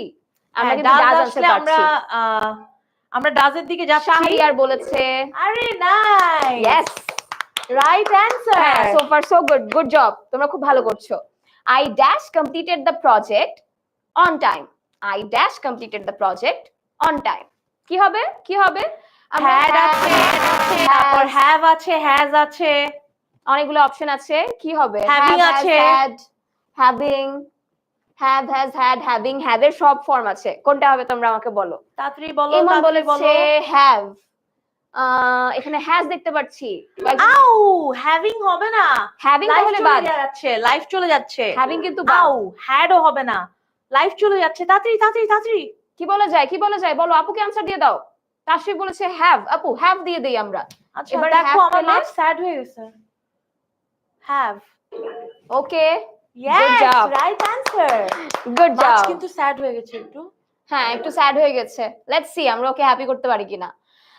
আমরা কিন্তু ডাজ আনসার পাচ্ছি। আমরা ডাজের দিকে যাচ্ছি। শাহরিয়ার বলেছে, আরে nice, yes, right answer. So far so good, good job, তোমরা খুব ভালো করছো। I dash completed the project on time. I dash completed the project on time. কি হবে? কি হবে? হ্যাড আছে, তারপর হ্যাভ আছে, হ্যাজ আছে, অনেকগুলো অপশন আছে। কি হবে? হ্যাভিং আছে, having, have, has, had, having, have এর সব ফর্ম আছে। কোনটা হবে তোমরা আমাকে বলো। তাড়াতাড়ি বলো। ইমন বলেছে হ্যাভ, এখানে হ্যাজ দেখতে পাচ্ছি। আউ, হ্যাভিং হবে না, হ্যাভিং তাহলে বাদ যাচ্ছে, লাইফ চলে যাচ্ছে। হ্যাভিং কিন্তু বাদ। আউ, হ্যাডও হবে না, লাইফ চলে যাচ্ছে। তাড়াতাড়ি তাড়াতাড়ি তাড়াতাড়ি। কি বলা যায়? কি বলা যায় বলো, আপুকে আনসার দিয়ে দাও। তাশরিফ বলেছে হ্যাভ, আপু হ্যাভ দিয়ে দেই আমরা। আচ্ছা, এবার দেখো have আমার পেলে? মাছ স্যাড হয়ে গেছে। Have, okay, yes, job. Right answer. Good মাছ জব। কিন্তু স্যাড হয়ে গেছে একটু। হ্যাঁ, একটু স্যাড হয়ে গেছে। লেটস সি আমরা ওকে হ্যাপি করতে পারি কিনা।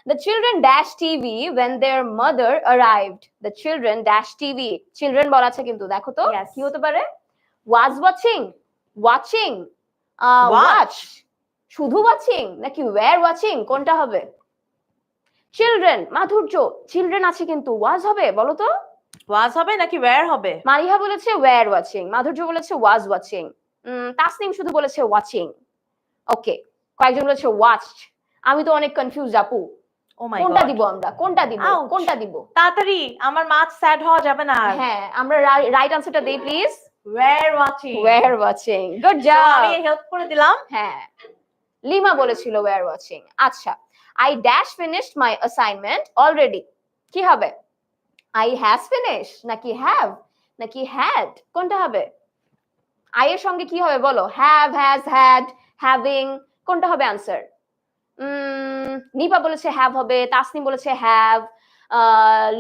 The children dash TV when their mother arrived. The children dash TV. Children বলা আছে কিন্তু, দেখো তো Yes. কি হতে পারে? Was watching, watching, watch, শুধু watching নাকি were watching, কোনটা হবে? Children, মাধুর্য, children আছে কিন্তু was হবে, বলো তো? ওয়াজ হবে নাকি ওয়্যার হবে? মারিহা বলেছে were watching, মাধুর্য বলেছে was watching, তাসনিম শুধু বলেছে watching। ওকে, কয়েকজন বলেছে watched। আমি তো অনেক কনফিউজ আপু, ও মাই কোনটা গড, দিব আমরা, কোনটা দিব, Ouch. কোনটা দিব? তাড়াতাড়ি, আমার মাছ স্যাড হওয়া যাবে না। হ্যাঁ, আমরা রাইট আনসারটা দেই please. Were watching, were watching, good তো জব। আমি হেল্প করে দিলাম। হ্যাঁ, লিমা বলেছিল were watching। আচ্ছা, I dash finished my assignment already, কি হবে? I has finished নাকি have নাকি had, কোনটা হবে? I এর সঙ্গে কি হবে বলো? have, has, had, having, কোনটা হবে আনসার? নিপা বলেছে have হবে, তাসনিম বলেছে have,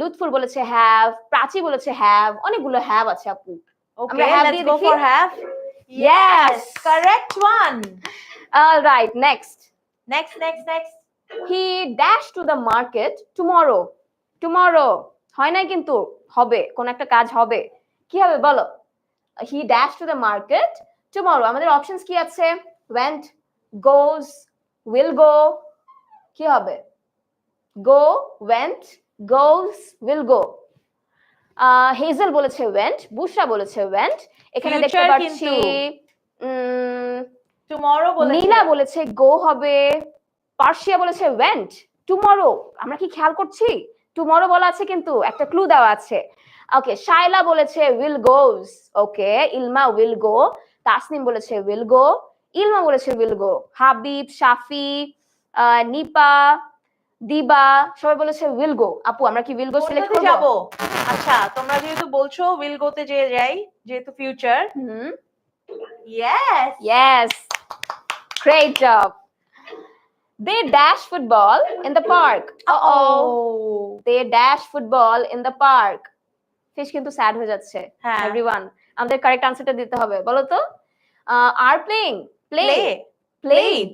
লুৎফুর বলেছে have, প্রাচী বলেছে have, অনেকগুলো have আছে আপু। ওকে, have লেটস দিয়ে গো দেখি। For have. Yes, correct one. all right, next. Next next next. He dashed to the market tomorrow. Tomorrow হয় নাই কিন্তু, হবে, কোন একটা কাজ হবে। কি হবে বলো? He dashed to the market tomorrow. আমাদের অপশনস কি আছে? Went, goes, will go, কি হবে? Go, went, goes, will go. Hazel বলেছে went, বুশরা বলেছে went। এখানে দেখতে Future পাচ্ছি টুমরো বলেছে। নীলা বলেছে go হবে, পার্সিয়া বলেছে went, টুমরো আমরা কি খেয়াল করছি? টুমরো বলা আছে কিন্তু একটা ক্লু দেওয়া আছে। ওকে, শাইলা বলেছে will goes, okay, Ilma will go, Tasnim বলেছে will go, ইলমা বলেছে will go, হাবিব, শাফি, নিপা, দিবা সবাই বলেছে will go। আপু আমরা কি will go সিলেক্ট করব? যাব। আচ্ছা, তোমরা যেহেতু বলছো will go তে যে যাই, যেহেতু future. Yes, yes, great job. They dash football in the park. Uh-oh. They dash football in the park. Fish কিন্তু স্যাড হয়ে যাচ্ছে। হ্যাঁ, এভরিওয়ান আমাদের কারেক্ট আনসারটা দিতে হবে, বলো তো। আর প্লেইং, প্লে, প্লেড,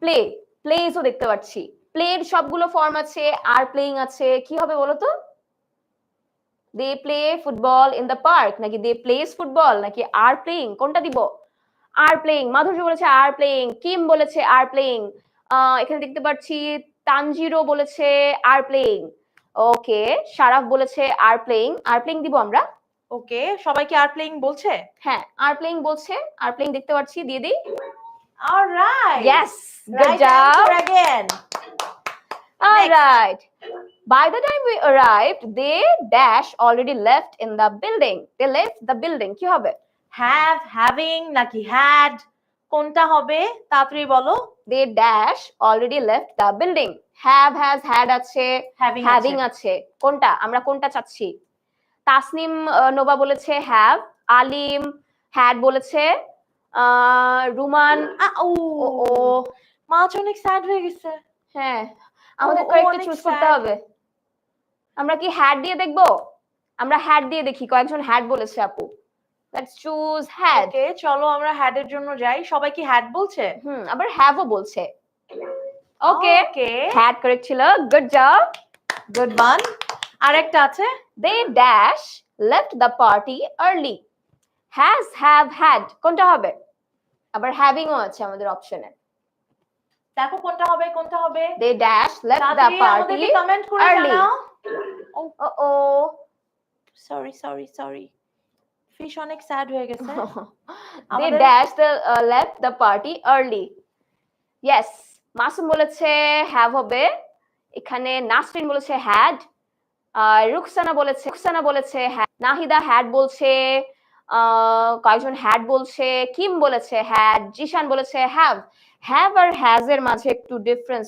প্লে, প্লেজও দেখতে পাচ্ছি। প্লেড সবগুলো ফর্ম আছে, আর প্লেইং আছে, কি হবে বলো তো? They play football in the park নাকি দে প্লেস ফুটবল নাকি আর প্লেইং, কোনটা দিব? আর প্লেইং, মাধুর্য বলেছে আর প্লেইং, কিম বলেছে আর প্লেইং, এখানে দেখতে পাচ্ছি তানজিরো বলেছে আর প্লেইং, ওকে, শারাফ বলেছে আর প্লেইং দিব আমরা। ওকে, সবাই কি আর প্লেইং বলছে? হ্যাঁ, আর প্লেইং বলছে, আর প্লেইং দেখতে পাচ্ছি, দিয়ে দিই। Alright, Yes, good right job. answer again. All Next. right. By the time we arrived, they dash already left in the building. They left the building. কি হবে? Have, having নাকি had, কোনটা হবে তাড়াতাড়ি বলো। They dash already left the building. Have, has, had আছে, having আছে। কোনটা? আমরা কোনটা চাচ্ছি? তাসনিম নোভা বলেছে have, আলিম had বলেছে, রুমান ও মাছ অনেক স্যাড হয়ে গেছে। হ্যাঁ, আমাদের কয়েকটা চুজ করতে হবে। আমরা কি হ্যাড দিয়ে দেখবো? আমরা হ্যাড দিয়ে দেখি, কয়েকজন হ্যাড বলেছে আপু। Let's choose had. ওকে, চলো আমরা হ্যাড এর জন্য যাই। সবাই কি হ্যাড বলছে? আবার হ্যাভও বলছে। ওকে, ওকে, হ্যাড কারেক্ট ছিল, গুড জব, গুড ওয়ান। আরেকটা আছে, they dash left the party early. Has, have, had, কোনটা হবে? আবার হ্যাভিংও আছে আমাদের অপশনে। দেখো কোনটা হবে, কোনটা হবে। They dash left the party comment করে early. জানাও। ও সরি সরি সরি, ফিশ অনেক স্যাড হয়ে গেছে। They dash the left the party early. Yes, Masum বলেছে হ্যাভ হবে, এখানে নাসরিন বলেছে হ্যাড, রুকসানা বলেছে হ্যাড, নাহিদা হ্যাড বলছে, কয়েকজন হ্যাড বলছে, কিম বলেছে হ্যাড, জিশান বলেছে হ্যাভ। হ্যাভ আর হ্যাজ এর মাঝে একটু ডিফারেন্স,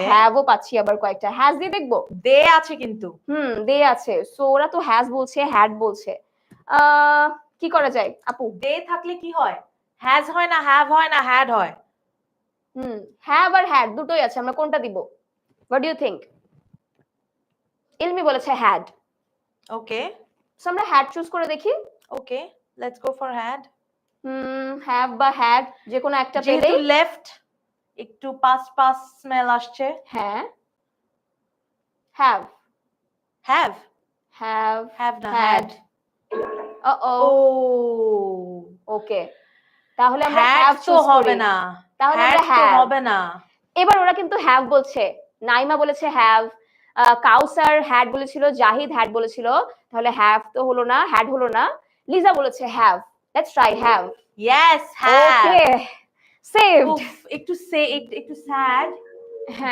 হ্যাভও পাচ্ছি, আবার কয়েকটা হ্যাজ দিয়ে দেখবো। দে আছে কিন্তু, দে আছে, সো ওরা তো হ্যাজ বলছে, হ্যাড বলছে, কি করা যায় আপু? দে থাকলে কি হয়? হ্যাজ হয় না, হ্যাভ হয় না, হ্যাড হয়। হ্যাভ আর হ্যাড দুটোই আছে, আমরা কোনটা দিব? What do you think? Ilmi বলেছে হ্যাড। ওকে, সো আমরা হ্যাড চুজ করে দেখি। Okay, let's go for had. Have বা হ্যাড যে কোনো একটা পেলেই। লেফট একটু পাস স্মেল আসছে। হ্যাঁ, হ্যাভ হ্যাভ হ্যাভ হ্যাভ না হ্যাড। ও ওকে, তাহলে আমরা হ্যাভ হ্যাভ তো চুজ হবে না, তাহলে আমরা হ্যাভ হবে না। এবার ওরা কিন্তু হ্যাভ বলছে, নাইমা বলেছে হ্যাভ, কাউসার হ্যাড বলেছিল, জাহিদ হ্যাড বলেছিল, তাহলে হ্যাভ তো হলো না, হ্যাড হলো না। লিজা বলেছে have, let's try have. Yes, have. Okay, saved. একটু sad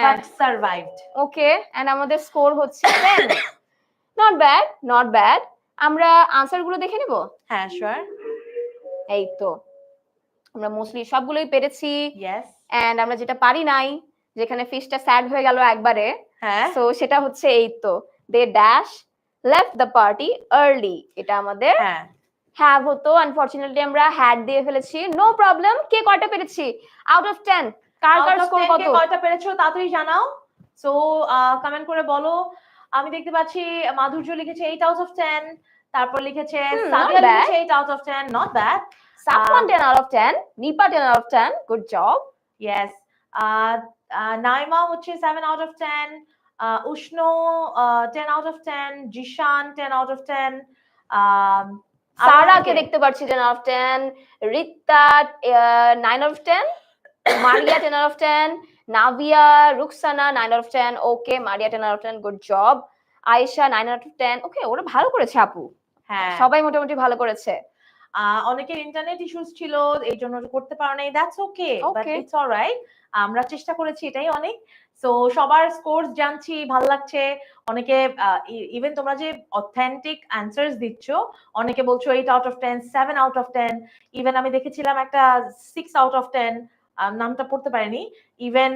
but survived. Okay, and আমাদের স্কোর হচ্ছে 10। Not bad. আমরা আনসার গুলো দেখে নেব। হ্যাঁ, শিওর। এই তো আমরা মোস্টলি সবগুলোই পেরেছি। ইয়েস, এন্ড আমরা যেটা পারি নাই, যেখানে ফিশটা স্যাড হয়ে গেল একবারে, হ্যাঁ, সো সেটা হচ্ছে এই তো, they dash left the party early. এটা আমাদের হ্যাভ হতো, আনফরচুনেটলি আমরা হ্যাড দিয়ে ফেলেছি। No problem. কে কয়টা পেরেছি আউট অফ 10? কার স্কোর কত? কয়টা পেরেছো তাড়াতাড়ি জানাও। সো কমেন্ট করে বলো। আমি দেখতে পাচ্ছি মাধুর্য লিখেছে 8 আউট অফ 10, তারপর লিখেছে সাদিয়া লিখেছে 8 out of 10, not bad. Safwan 10 out of 10, Nipa 10 out of 10, good job. Yes, Naima হচ্ছে 7 out of 10, Ushno 10 out of 10, Zeeshan 10 out of 10, সারাকে দেখতে পাচ্ছি 10 out of 10, Rita 9 out of 10, Maria 10 out of 10, Navia, Ruksana 9 out of 10, okay, Maria 10 out of 10, good job. Ayesha 9 out of 10, ওকে, ওরা ভালো করেছে আপু। হ্যাঁ, সবাই মোটামুটি ভালো করেছে। অনেকের ইন্টারনেট ইস্যুস ছিল, এই জন্য করতে পারো নাই, that's okay, but it's alright. আমরা চেষ্টা করেছি, এটাই অনেক। সো সবার স্কোরস জানছি, ভালো লাগছে। অনেকে ইভেন তোমরা যে অথেন্টিক অ্যানসারস দিচ্ছ, অনেকে বলছো 8 out of 10, 7 out of 10, even আমি দেখেছিলাম একটা 6 আউট অফ 10, নামটা পড়তে পারিনি। ইভেন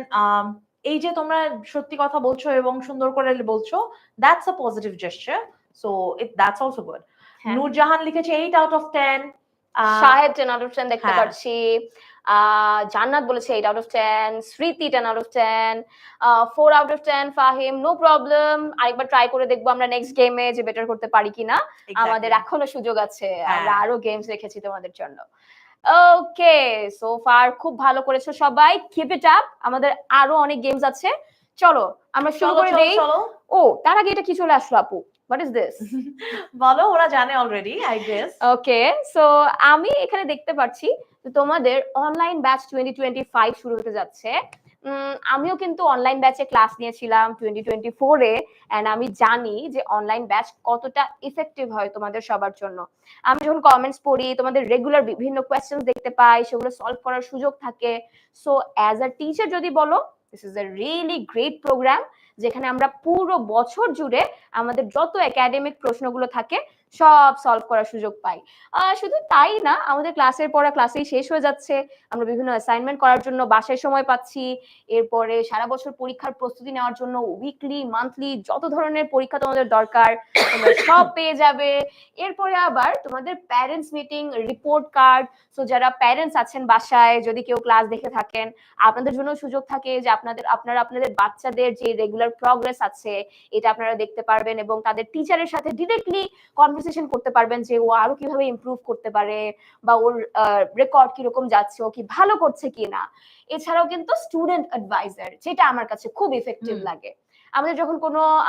এই যে তোমরা সত্যি কথা বলছো এবং সুন্দর করে বলছো, that's a positive gesture, so that's also good. Nurjahan লিখেছে 8 out of 10, Shahed 10 out of 10 দেখতে পাচ্ছি, জান্নাত বলেছে 8 out of 10, স্মৃতি 10 out of 10, 4 out of 10 Fahim. No problem, আরেকবার ট্রাই করে দেখবো আমরা নেক্সট গেমে যে বেটার করতে পারি কিনা। আমাদের এখনো সুযোগ আছে, আমরা আরো গেমস রেখেছি তোমাদের জন্য। ওকে, সো ফার খুব ভালো করেছো সবাই, কিপ ইট আপ। আমাদের আরো অনেক গেমস আছে, চলো আমরা শুরু করে দেই। ও, তার আগে এটা কি চলে আসলো আপু? What is this? বলো, ওরা জানে already, I guess. Okay, so আমি এখানে দেখতে পাচ্ছি তোমাদের অনলাইন ব্যাচ 2025 শুরু হতে যাচ্ছে। আমিও কিন্তু অনলাইন ব্যাচে ক্লাস নিয়েছিলাম 2024-এ, এন্ড আমি জানি যে অনলাইন ব্যাচ কতটা ইফেক্টিভ হয় তোমাদের সবার জন্য। আমি যখন কমেন্টস পড়ি, তোমাদের রেগুলার বিভিন্ন কোয়েশ্চেন দেখতে পাই, সেগুলো সলভ করার সুযোগ থাকে। সো অ্যাজ আ টিচার যদি বলো, this is a really great programme, যেখানে আমরা পুরো বছর জুড়ে আমাদের যত একাডেমিক প্রশ্নগুলো থাকে সব সলভ করার সুযোগ পাই। শুধু তাই না, আমাদের ক্লাসের পড়া ক্লাসেই শেষ হয়ে যাচ্ছে, আমরা বিভিন্ন অ্যাসাইনমেন্ট করার জন্য বাসায় সময় পাচ্ছি। এরপরে সারা বছর পরীক্ষার প্রস্তুতি নেওয়ার জন্য উইকলি, মান্থলি যত ধরনের পরীক্ষা তোমাদের দরকার তোমরা সব পেয়ে যাবে। এরপরে আবার তোমাদের parents meeting, report card. So যারা প্যারেন্টস আছেন বাসায়, যদি কেউ ক্লাস দেখে থাকেন, আপনাদের জন্য সুযোগ থাকে যে আপনারা আপনাদের বাচ্চাদের যে রেগুলার প্রগ্রেস আছে এটা আপনারা দেখতে পারবেন এবং তাদের টিচারের সাথে ডিরেক্টলি কনভারসেশন করতে পারবেন যে ও আরো কিভাবে ইমপ্রুভ করতে পারে, বা ওর রেকর্ড কিরকম যাচ্ছে, ও কি ভালো করছে কিনা। এছাড়াও কিন্তু স্টুডেন্ট অ্যাডভাইজার, যেটা আমার কাছে খুব ইফেক্টিভ লাগে। আমাদের যখন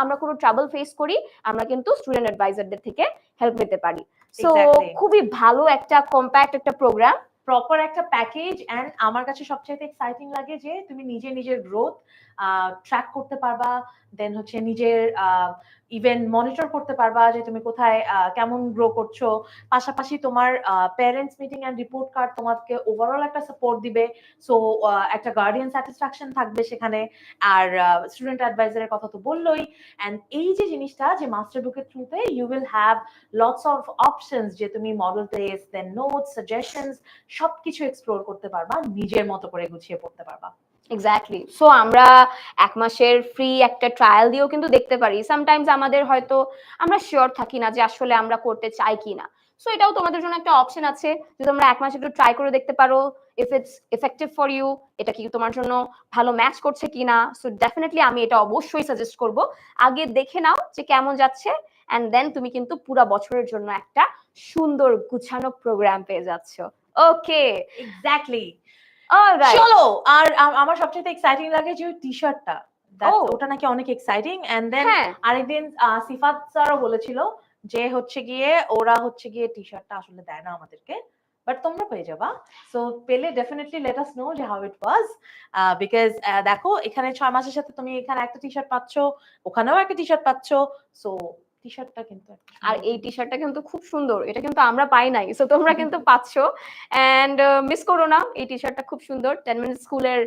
আমরা কোনো ট্রাবল ফেস করি, আমরা কিন্তু স্টুডেন্ট অ্যাডভাইজারদের থেকে হেল্প নিতে পারি। সো খুবই ভালো একটা কম্প্যাক্ট একটা প্রোগ্রাম, প্রপার একটা প্যাকেজ। এন্ড আমার কাছে সবচেয়ে এক্সাইটিং লাগে যে তুমি নিজের গ্রোথ ট্র্যাক করতে পারবা, দেন হচ্ছে নিজের ইভেন মনিটর করতে পারবা যে তুমি কোথায় কেমন গ্রো করছো। পাশাপাশি তোমার parents meeting and report card তোমাকে ওভারঅল একটা সাপোর্ট দিবে। সো একটা গার্ডিয়ান স্যাটিসফ্যাকশন থাকবে সেখানে। আর স্টুডেন্ট অ্যাডভাইজারের কথা তো বললোই। এন্ড এই যে জিনিসটা যে মাস্টার বুকের থ্রুতে you will have lots of options, যে তুমি model test, then notes, suggestions সবকিছু এক্সপ্লোর করতে পারবা, নিজের মতো করে গুছিয়ে পড়তে পারবা। এক্স্যাক্টলি। সো আমরা 1 মাসের ফ্রি একটা ট্রায়াল দিয়েও কিন্তু দেখতে পারি। সামটাইমস আমাদের হয়তো আমরা শিওর থাকি না যে আসলে আমরা করতে চাই কিনা। সো এটাও তোমাদের জন্য একটা অপশন আছে যে তোমরা 1 মাস একটু ট্রাই করে দেখতে পারো, if it's effective for you, এটা কি তোমার জন্য ভালো ম্যাচ করছে কিনা। সো ডেফিনেটলি আমি এটা অবশ্যই সাজেস্ট করব। আগে দেখে নাও যে কেমন যাচ্ছে, এন্ড দেন তুমি কিন্তু পুরো বছরের জন্য একটা সুন্দর গুছানো প্রোগ্রাম পেয়ে যাচ্ছ। ওকে, এক্স্যাক্টলি। অলরাইট। চলো, আর আমার সবচেয়ে এক্সাইটিং লাগে যে টি-শার্টটা, ওটা নাকি অনেক এক্সাইটিং। এন্ড দেন আরেকদিন সিফাত স্যারও বলেছিল যে হচ্ছে গিয়ে ওরা হচ্ছে গিয়ে টি-শার্টটা আসলে দেয় না আমাদেরকে, বাট তোমরা পেয়ে যাবা। সো পেলে ডেফিনেটলি লেট আস নো যে হাউ ইট ওয়াজ, বিকজ দেখো এখানে 6 মাসের সাথে তুমি এখানে একটা টি-শার্ট পাচ্ছ, ওখানেও একটা টি-শার্ট পাচ্ছ। সো টি-শার্টটা কিন্তু, আর এই টি-শার্টটা কিন্তু খুব সুন্দর, এটা কিন্তু আমরা পাই নাই, সো তোমরা কিন্তু পাচ্ছো। এন্ড মিস করো না, এই টি-শার্টটা খুব সুন্দর। 10 মিনিট স্কুলের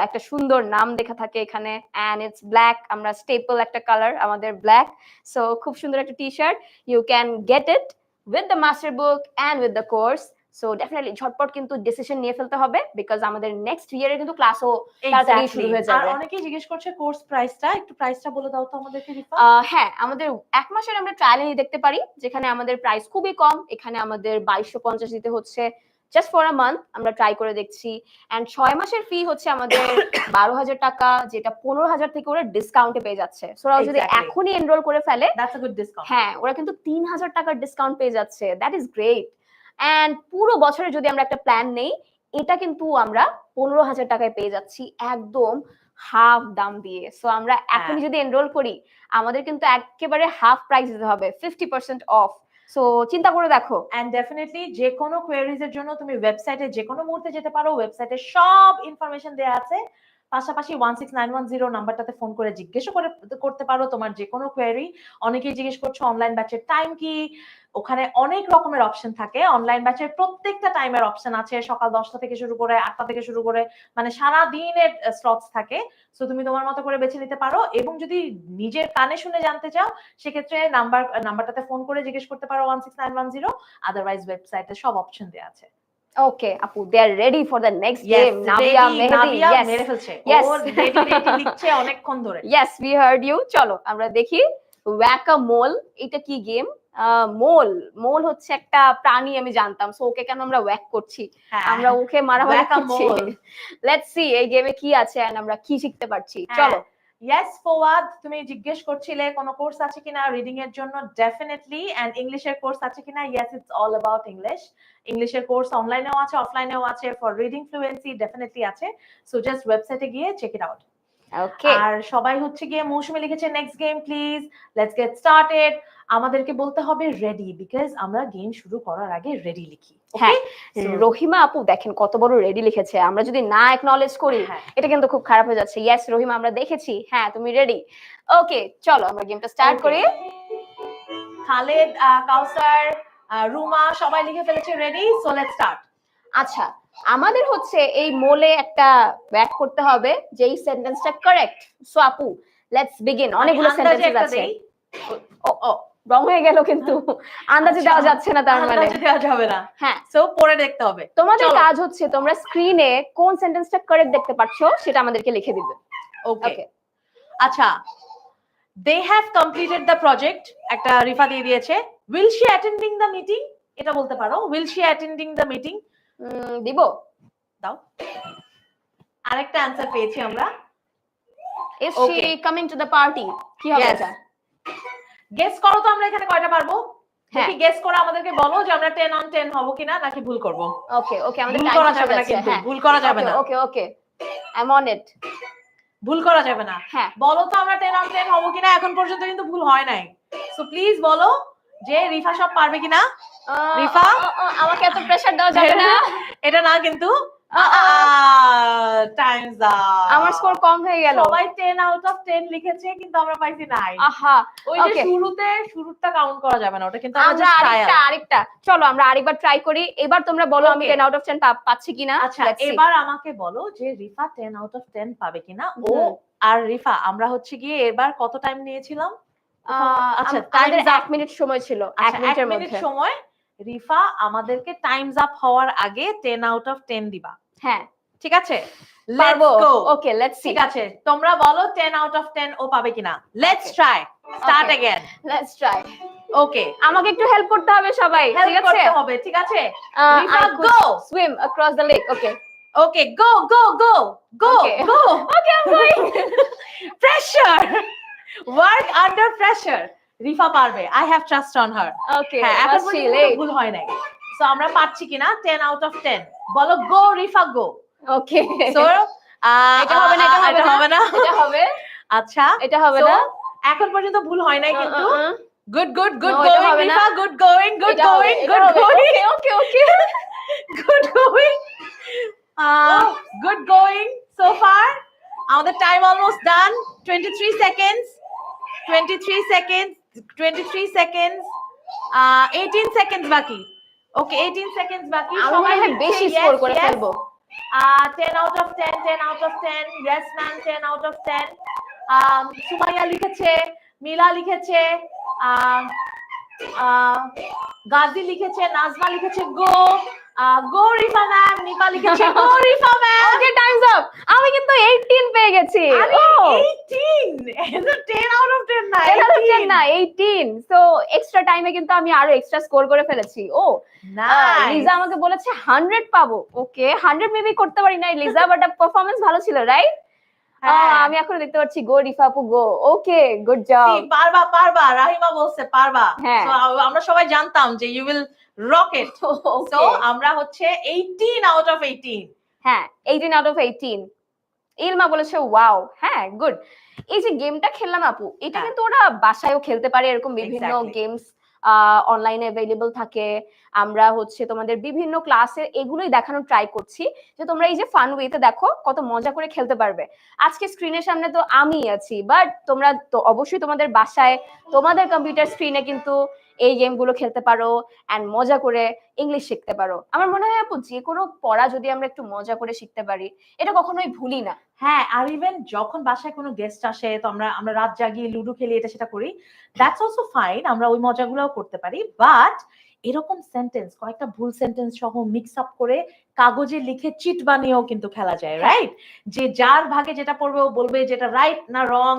একটা সুন্দর নাম দেখা থাকে এখানে, এন্ড ইটস ব্ল্যাক। আমরা স্টেপল একটা কালার আমাদের ব্ল্যাক। সো খুব সুন্দর একটা t-shirt, you can get it with the master book and with the course. So definitely ঝটপট কিন্তু ডিসিশন নিয়ে ফেলতে হবে, বিকজ আমাদের নেক্সট ইয়ারে কিন্তু ক্লাসও তাড়াতাড়ি শুরু হয়ে যাবে। আর অনেকেই জিজ্ঞেস করছে কোর্স প্রাইসটা, একটু প্রাইসটা বলে দাও তো আমাদেরকে রিফা। হ্যাঁ, আমাদের 1 মাসের আমরা ট্রায়াল নিয়ে দেখতে পারি, যেখানে আমাদের প্রাইস খুবই কম। এখানে আমাদের 2250 দিতে হচ্ছে জাস্ট ফর আ মান্থ, আমরা ট্রাই করে দেখছি। এন্ড 6 মাসের ফি হচ্ছে আমাদের 12,000 টাকা, যেটা 15,000 থেকে ওরা ডিসকাউন্টে পেয়ে যাচ্ছে। সো ওরা যদি এখনই এনরোল করে ফেলে, দ্যাটস আ গুড ডিসকাউন্ট। হ্যাঁ, ওরা কিন্তু 3,000 টাকার ডিসকাউন্ট পেয়ে যাচ্ছে। That is great. এন্ড পুরো বছরে যদি আমরা একটা প্ল্যান নেই, এটা কিন্তু আমরা 15,000 টাকায় পেয়ে যাচ্ছি একদম হাফ দাম দিয়ে। সো আমরা এখনই যদি এনরোল করি, আমাদের কিন্তু একেবারে হাফ প্রাইস দিতে হবে, 50% অফ। সো চিন্তা করে দেখো। এন্ড ডেফিনেটলি যে কোনো কোয়েরিজ এর জন্য তুমি ওয়েবসাইটে যে কোনো মুহূর্তে যেতে পারো, ওয়েবসাইটে সব ইনফরমেশন দেয়া আছে। পাশাপাশি 16910 নাম্বারটাতে ফোন করে জিজ্ঞেস করতে পারো তোমার যে কোনো কোয়েরি। অনেকেই জিজ্ঞেস করছো অনলাইন ব্যাচের টাইম কি, ওখানে অনেক রকমের অপশন থাকে। অনলাইন ব্যাচের প্রত্যেকটা টাইমের অপশন আছে, সকাল 10টা থেকে শুরু করে 8টা থেকে শুরু করে, মানে সারা দিনের স্লটস থাকে। সো তুমি তোমার মতো করে বেছে নিতে পারো, এবং যদি নিজের কানে শুনে জানতে চাও সেক্ষেত্রে নাম্বারটাতে ফোন করে জিজ্ঞেস করতে পারো 16910। আদারওয়াইজ ওয়েবসাইটে সব অপশন দেয়া আছে। Okay, Apu, they are ready for the next game. Navia Mehdi, yes. মেরে ফেলছে, Yes. ও রেডি লিখছে অনেকক্ষণ ধরে। Yes, we heard you. চলো আমরা দেখি Whack-A-Mole, এটা কি গেম? মোল হচ্ছে একটা প্রাণী, আমি জানতাম। সো ওকে কেন আমরা ওয়্যাক করছি, আমরা ওকে মারামারি করছি। লেটস সি এই গেমে কি আছে এন্ড আমরা কি শিখতে পারছি। চলো। ইয়েস ফওয়াদ, তুমি জিজ্ঞেস করছিলে কোন কোর্স আছে কিনা রিডিং এর জন্য। ডেফিনেটলি। এন্ড ইংলিশের কোর্স আছে কিনা? Yes, it's all about English. ইংলিশের কোর্স অনলাইনেও আছে, অফলাইনেও আছে। ফর রিডিং ফ্লুয়েন্সি ডেফিনেটলি আছে। সো জাস্ট ওয়েবসাইটে গিয়ে চেক ইট আউট। ওকে। আর সবাই হচ্ছে গিয়ে মৌসুমী লিখেছে next game please, let's get started. আমাদেরকে বলতে হবে রেডি, বিকজ আমরা গেম শুরু করার আগে রেডি লিখি। হ্যাঁ, রহিমা আপু দেখেন কত বড় রেডি লিখেছে, আমরা যদি না অ্যাকনলেজ করি এটা কিন্তু খুব খারাপ হয়ে যাচ্ছে। ইয়েস রহিমা, আমরা দেখেছি, হ্যাঁ তুমি রেডি। ওকে চলো আমরা গেমটা স্টার্ট করি। খালেদ, কাউসার, রুমা সবাই লিখে ফেলেছে রেডি, সো লেটস স্টার্ট। আচ্ছা, আমাদের হচ্ছে এই মোলে একটা ব্যাক করতে হবে যে এই সেন্টেন্সটা কারেক্ট। সো আপু লেটস বিগিন। অনেকগুলো সেন্টেন্সেস আছে। ও রং হয়ে গেল, কিন্তু আন্দাজে দেওয়া যাচ্ছে না, তার মানে আন্দাজে দেওয়া যাবে না। হ্যাঁ, সো পড়ে দেখতে হবে। তোমাদের কাজ হচ্ছে তোমরা স্ক্রিনে কোন সেন্টেন্সটা কারেক্ট দেখতে পাচ্ছো সেটা আমাদেরকে লিখে দিবে। ওকে আচ্ছা, they have completed the project, একটা রিফা দিয়ে দিয়েছে। will she attending the meeting, এটা বলতে পারো, will she attending the meeting দিব, দাও। আরেকটা आंसर পেয়েছি আমরা, is she coming to the party, কি হবে এটা? গেস করো তো আমরা এখানে কয়টা পারবো? হ্যাঁ, গেস করে আমাদেরকে বলো যে আমরা 10 on 10 হবো কিনা নাকি ভুল করব। ওকে ওকে, আমাদের ভুল টাইম করা যাবে না, কিন্তু ভুল করা যাবে না। ওকে ওকে, আই এম অন ইট। ভুল করা যাবে না। হ্যাঁ, বলো তো আমরা 10 on 10 হবো কিনা। এখন পর্যন্ত কিন্তু ভুল হয় নাই, সো প্লিজ বলো যে রিফা সব পারবে কিনা। রিফা, আমাকে এত প্রেসার দেওয়া যাবে না। এটা না কিন্তু, টাইমস আপ। আমার স্কোর কম হয়ে গেল। সবাই 10 out of 10 লিখেছে, কিন্তু আমরা পাইছি 9। আহা, ওই যে শুরুটা কাউন্ট করা যাবে না, ওটা কিন্তু আমরা আমরা আরেকটা চলো আমরা আরেকবার ট্রাই করি। এবার তোমরা বলো আমি 10 out of 10 পাচ্ছি কিনা। আচ্ছা, এবার আমাকে বলো যে রিফা 10 out of 10 পাবে কিনা। ও আর রিফা, আমরা হচ্ছে গিয়ে এবার কত টাইম নিয়েছিলাম? আচ্ছা, আমাদের 1 মিনিট সময় ছিল। 1 মিনিটের মধ্যে সময় রিফা আমাদেরকে টাইমস আপ হওয়ার আগে 10 out of 10 দিবা। হ্যাঁ ঠিক আছে, পারবো। Okay let's see. ঠিক আছে, তোমরা বলো 10 out of 10 ও পাবে কিনা। Let's try, start again. Let's try. Okay, আমাকে একটু হেল্প করতে হবে সবাই, ঠিক আছে? করতে হবে, ঠিক আছে। Rifa go, swim across the lake. Okay okay, go go go go go. Okay I am going. Pressure, work under pressure. Rifa পারবে, I have trust on her. Okay, এখন পর্যন্ত ভুল হয় নাই, সো আমরা পাচ্ছি কিনা 10 out of 10। বলো গো রিফা গো। ওকে, সো এটা হবে না, এটা হবে না, এটা হবে। আচ্ছা, এটা হবে না। এখন পর্যন্ত ভুল হয় নাই কিন্তু। Good good good No, going Rifa, good going good going good going. Okay okay, good going, good going so far. আমাদের time almost done. 23 seconds, 23 seconds, 23 seconds, 18 seconds বাকি। ওকে, 18 seconds বাকি। সবাই বেশি স্কোর করে ফেলবো। 10 out of 10, 10 out of 10, yes ma'am, 10 out of 10। Sumaiya লিখেছে, মিলা লিখেছে, গাজী লিখেছে, নাজমা লিখেছে গো, গো রিফা ম্যাম, নিপা লিখেছে গো রিফা ম্যাম। ওকে টাইমস আপ। আমি কিন্তু 18 পেয়ে গেছি। 18, 10 out of 10 না, 10 out of 10 না, 18। সো এক্সট্রা টাইমে কিন্তু আমি আরো এক্সট্রা স্কোর করে ফেলেছি। ও লিজা আমাকে বলেছে 100 পাবো। ওকে 100 মেবি করতে পারি নাই লিজা, বাট পারফরম্যান্স ভালো ছিল, রাইট? আমি এখন দেখতে পাচ্ছি গো রিফা আপু গো। Okay good job. পারবা পারবা, রাহিমা বলছে পারবা। হ্যাঁ, আমরা সবাই জানতাম যে you will rock it. So আমরা হচ্ছে 18 out of 18। হ্যাঁ 18 out of 18। ইলমা বলেছে ওয়াও। হ্যাঁ গুড। এই যে গেমটা খেললাম আপু, এটা কিন্তু ওরা বাসায়ও খেলতে পারে। এরকম বিভিন্ন গেমস অনলাইনে অ্যাভেলেবল থাকে। আমরা হচ্ছে তোমাদের বিভিন্ন ক্লাসে এগুলোই দেখানোর ট্রাই করছি যে তোমরা এই যে ফান ওয়েতে দেখো কত মজা করে খেলতে পারবে। আজকে স্ক্রিনের সামনে তো আমি আছি, বাট তোমরা তো অবশ্যই তোমাদের বাসায় তোমাদের কম্পিউটার স্ক্রিনে কিন্তু এই গেমগুলো খেলতে পারো এন্ড মজা করে ইংলিশ শিখতে পারো। আমার মনে হয় আপু যে কোনো পড়া যদি আমরা একটু মজা করে শিখতে পারি এটা কখনোই ভুলি না। হ্যাঁ, আর ইভেন যখন বাসায় কোনো গেস্ট আসে তো আমরা রাত জাগিয়ে লুডো খেলি, এটা সেটা করি, দ্যাটস অলসো ফাইন, আমরা ওই মজাগুলোও করতে পারি। বাট এরকম সেন্টেন্স কয়েকটা ভুল সেন্টেন্স সহ মিক্স আপ করে কাগজে লিখে চিট বানিয়েও কিন্তু খেলা যায়, রাইট? যে যার ভাগে যেটা পড়বে ও বলবে যেটা রাইট না রং।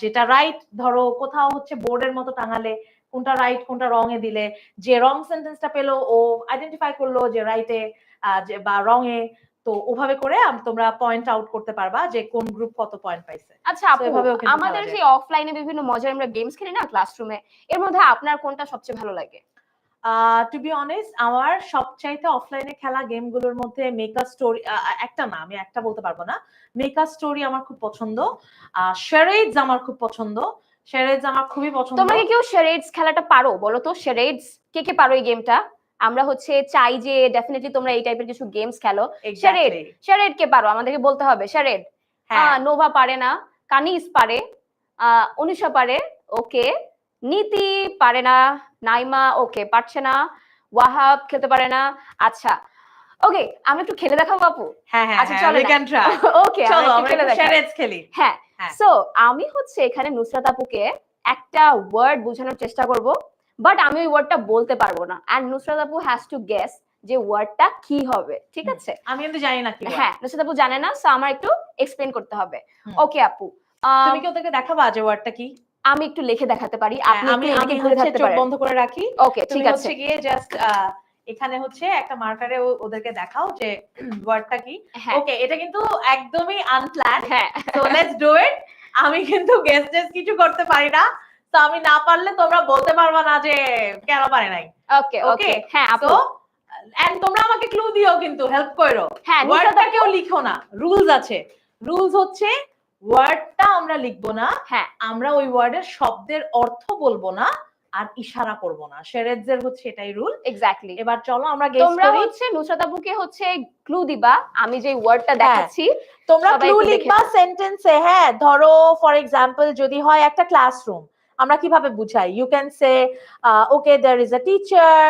যেটা রাইট ধরো কোথাও হচ্ছে বোর্ডের মতো টাঙালে কোনটা রাইট কোনটা রং এ দিলে যে রং সেন্টেন্সটা পেলো ও আইডেন্টিফাই করলো যে রাইটে বা রং এ, তো ওভাবে করে তোমরা পয়েন্ট আউট করতে পারবা যে কোন গ্রুপ কত পয়েন্ট পাইছে। আচ্ছা আপু, আমাদের যে অফলাইনে বিভিন্ন মজার আমরা গেমস খেলি না ক্লাসরুমে, এর মধ্যে আপনার কোনটা সবচেয়ে ভালো লাগে? টু বি অনেস্ট, আমার সবচাইতে অফলাইনে খেলা গেমগুলোর মধ্যে মেক আ স্টোরি, একটা না, আমি একটা বলতে পারবো না। মেক আ স্টোরি আমার খুব পছন্দ, শারেডস আমার খুব পছন্দ, charades আমার খুবই পছন্দ। তোমরা কি কেউ charades খেলাটা পারো বলো তো? charades কে পারো এই গেমটা? আমরা হচ্ছে চাই যে ডেফিনেটলি তোমরা এই টাইপের কিছু গেমস খেলো। charade কে পারো আমাদেরকে বলতে হবে। charade নোভা পারে না, কানিস পারে, অনুষা পারে, ওকে, নীতি পারে না, নাইমা ওকে পারছে না, ওয়াহাব খেলতে পারে না। আচ্ছা ওকে, আমি একটু খেলে দেখাবো আপু? আচ্ছা চলো ওকে চলো আমরা একটু charades খেলি। হ্যাঁ সো আমি হচ্ছে এখানে নুসরাত আপুকে একটা ওয়ার্ড বোঝানোর চেষ্টা করব, বাট আমি ওই ওয়ার্ডটা বলতে পারবো না, এন্ড নুসরাত আপু হ্যাজ টু গেস যে ওয়ার্ডটা কি হবে, ঠিক আছে? আমি কিন্তু জানি না কি ওয়ার্ড। হ্যাঁ নুসরাত আপু জানে না, সো আমার একটু এক্সপ্লেইন করতে হবে। ওকে আপু, তুমি কি ওদেরকে দেখাবা যে ওয়ার্ডটা কি? আমি একটু লিখে দেখাতে পারি, আপনি আমি একটু ঘুরে থাকতে চোখ পারেন। বন্ধ করে রাখি। ওকে ঠিক আছে, হচ্ছে গিয়ে জাস্ট এখানে হচ্ছে একটা মার্কারে ওদেরকে দেখাও যে ওয়ার্ডটা কি। ওকে, এটা কিন্তু একদমই unplanned, so let's do it. আমি কিন্তু গেস কিছু করতে পারি না, তো আমি না পারলে তোমরা বলতে পারবা না যে কেন পারে নাই। ওকে ওকে হ্যাঁ আপু, এন্ড তোমরা আমাকে ক্লু দিও, কিন্তু হেল্প করো। হ্যাঁ ওয়ার্ডটা কেউ লিখো না, রুলস আছে। রুলস হচ্ছে ওয়ার্ডটা আমরা লিখবো না, আমরা ওই ওয়ার্ডের শব্দের অর্থ বলবো না, আর ইশারা করব না। charades এর হচ্ছে এটাই রুল। এক্স্যাক্টলি। এবার চলো আমরা গেস করি। তোমরা হচ্ছে নুসরাত আপুকে হচ্ছে ক্লু দিবা, আমি যে ওয়ার্ডটা দেখাচ্ছি তোমরা ক্লু লিখবা সেন্টেন্সে। হ্যাঁ, ধরো ফর এক্সাম্পল যদি হয় একটা ক্লাসরুম, আমরা কিভাবে বুঝাই? You can say okay there is a teacher,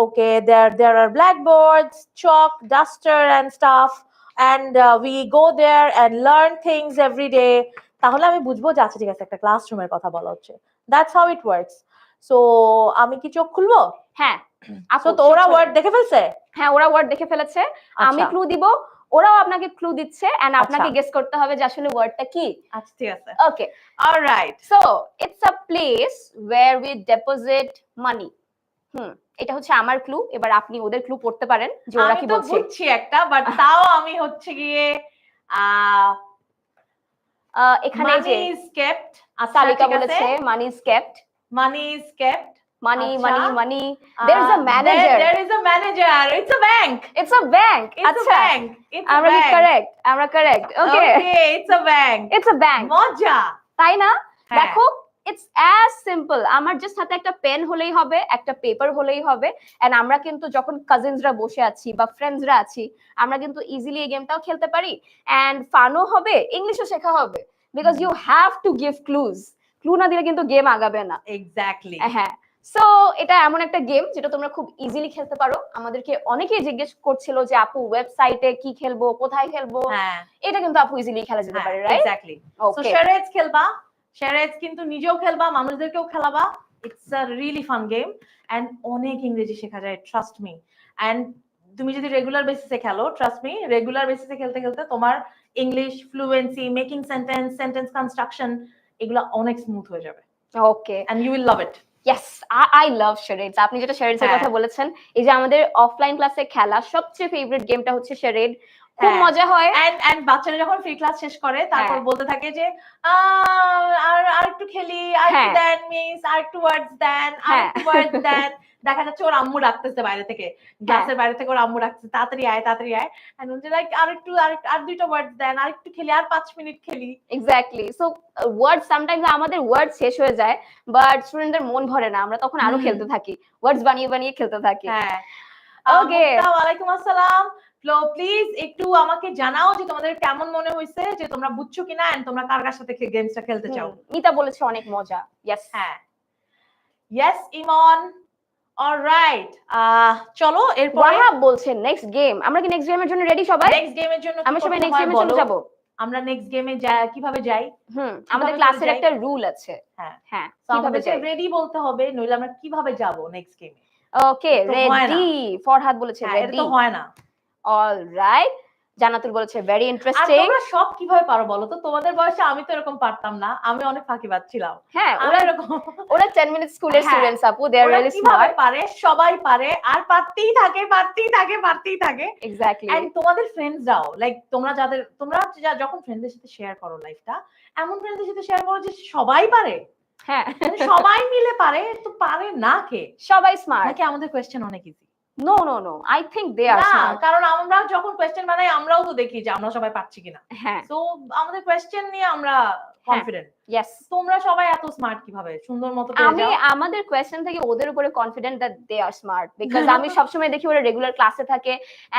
okay there are blackboards, chalk, duster and stuff, and we go there and learn things every day. তাহলে আমি বুঝবো যে আচ্ছা ঠিক আছে, একটা ক্লাসরুমের কথা বলা হচ্ছে। That's how it works. So আমি কি চোখ খুলবো? হ্যাঁ আপু তো ওরা ওয়ার্ড দেখে ফেলছে? হ্যাঁ ওরা ওয়ার্ড দেখে ফেলেছে, আমি ক্লু দিব, ওরাও আপনাকে ক্লু দিচ্ছে, এন্ড আপনাকে গেস করতে হবে যে আসলে ওয়ার্ডটা কি। আচ্ছা ঠিক আছে, okay alright. So it's a place where we deposit money. এটা হচ্ছে আমার ক্লু, এবার আপনি ওদের ক্লু পড়তে পারেন যে ওরা কি বলছে। আমি তো বুঝছি একটা, বাট তাও আমি হচ্ছে গিয়ে এখানে যে মানি ইজ কেপ্ট, তালিকা বলেছে money is kept, money is kept, money money money, there is a manager, there is a manager, it's a bank, it's a bank, it's a bank, আমরা correct okay it's a bank, it's a bank। মজা তাই না? দেখো it's as simple, আমার just হাতে একটা pen হলেই হবে, একটা পেপার হলেই হবে, এন্ড আমরা কিন্তু যখন কাজিনসরা বসে আছি বা ফ্রেন্ডসরা আছি, আমরা কিন্তু ইজিলি এই গেমটাও খেলতে পারি, এন্ড ফানও হবে, ইংলিশও শেখা হবে, because you have to give clue না দিলে কিন্তু গেম আগাবে না। এক্স্যাক্টলি। হ্যাঁ সো এটা এমন একটা গেম যেটা তোমরা খুব ইজিলি খেলতে পারো। আমাদেরকে অনেকেই জিজ্ঞেস করছিল যে আপু ওয়েবসাইটে কি খেলবো, কোথায় খেলবো, এটা কিন্তু আপু ইজিলি খেলা যেতে পারে, রাইট? এক্স্যাক্টলি। সো charades খেলবা, charades কিন্তু নিজেও খেলবা, মানুষদেরকেও খেলাবা। It's a really fun game, and অনেক ইংরেজি শেখা যায়, ট্রাস্ট মি। এন্ড তুমি যদি রেগুলার বেসিসে খেলো, ট্রাস্ট মি, রেগুলার বেসিসে খেলতে খেলতে তোমার English fluency, making sentence construction, এগুলো অনেক স্মুথ হয়ে যাবে। Okay, and you will love it. Yes, I love charades. আপনি যেটা charades এর কথা বলেছেন, এই যে আমাদের অফলাইন ক্লাসে খেলা সবচেয়ে ফেভারিট গেমটা হচ্ছে charade, খুব মজা হয়। এন্ড বাচ্চারা যখন ফ্রি ক্লাস শেষ করে তারপর বলতে থাকে যে আর একটু খেলি, আর একটু দেন মিস, আর একটু ওয়ার্ডস দেন, আর একটু ওয়ার্ডস দেন। দেখা যাচ্ছে ওর আম্মু ডাকতেছে বাইরে থেকে, ক্লাসের বাইরে থেকে ওর আম্মু ডাকতেছে, তাড়াতাড়ি আয় এন্ড উনি লাইক আর দুইটা ওয়ার্ডস দেন, আর একটু খেলি, আর 5 মিনিট খেলি। এক্স্যাক্টলি। সো ওয়ার্ড সামটাইমস আমাদের ওয়ার্ড শেষ হয়ে যায়, বাট স্টুডেন্টদের মন ভরে না, আমরা তখন আরো খেলতে থাকি, ওয়ার্ডস বানিয়ে খেলতে থাকি। ওকে, ওয়ালাইকুম আসসালাম। ফ্লো প্লিজ একটু আমাকে জানাও যে তোমাদের কেমন মনে হয়েছে, যে তোমরা বুঝছো কিনা, এন্ড তোমরা কার কার সাথে গেমসটা খেলতে চাও। মিতা বলেছে অনেক মজা। ইয়েস ইয়েস ইমন। অলরাইট, চলো এরপর ওয়াহাব বলছেন নেক্সট গেম। আমরা কি নেক্সট গেমের জন্য রেডি সবাই? নেক্সট গেমের জন্য আমরা সবাই নেক্সট গেমের জন্য যাব। আমরা নেক্সট গেমে কিভাবে যাই? আমাদের ক্লাসের একটা রুল আছে। হ্যাঁ কিভাবে যাই রেডি বলতে হবে, নইলে আমরা কিভাবে যাব নেক্সট গেমে? Okay ready. ফরহাদ বলেছে রেডি। এটা তো হয় না। অলরাইট, জান্নাতুল বলেছে ভেরি ইন্টারেস্টিং। আর তোমরা সব কিভাবে পারো বলো তো? তোমাদের বয়সে আমি তো এরকম পারতাম না, আমি অনেক ফাঁকিবাজ ছিলাম। হ্যাঁ ওরা 10 মিনিট স্কুলের স্টুডেন্টস আপু, দে আর রিয়েলি স্মার্ট। পারে, সবাই পারে, আর পারতেই থাকে। এক্স্যাক্টলি। এন্ড তোমাদের ফ্রেন্ডসরাও, লাইক তোমরা যখন ফ্রেন্ডদের সাথে শেয়ার করো লাইফটা, এমন ফ্রেন্ডদের সাথে শেয়ার করো যে সবাই পারে। হ্যাঁ সবাই মিলে পারে, তো পারে না কে? সবাই স্মার্ট নাকি আমাদের কোশ্চেন অনেক easy? No I think they are smart. কারণ আমরা যখন কোশ্চেন বানাই আমরাও তো দেখি যে আমরা সবাই পারছি কিনা। সো আমাদের কোশ্চেন নিয়ে আমরা কনফিডেন্ট। ইয়েস, তোমরা সবাই এত স্মার্ট কিভাবে? সুন্দর মতো পেরে আমি যাও। আমাদের কোয়েশ্চেন থেকে ওদের উপরে confident that they are smart, because আমি সবসময় দেখি ওরা রেগুলার ক্লাসে থাকে,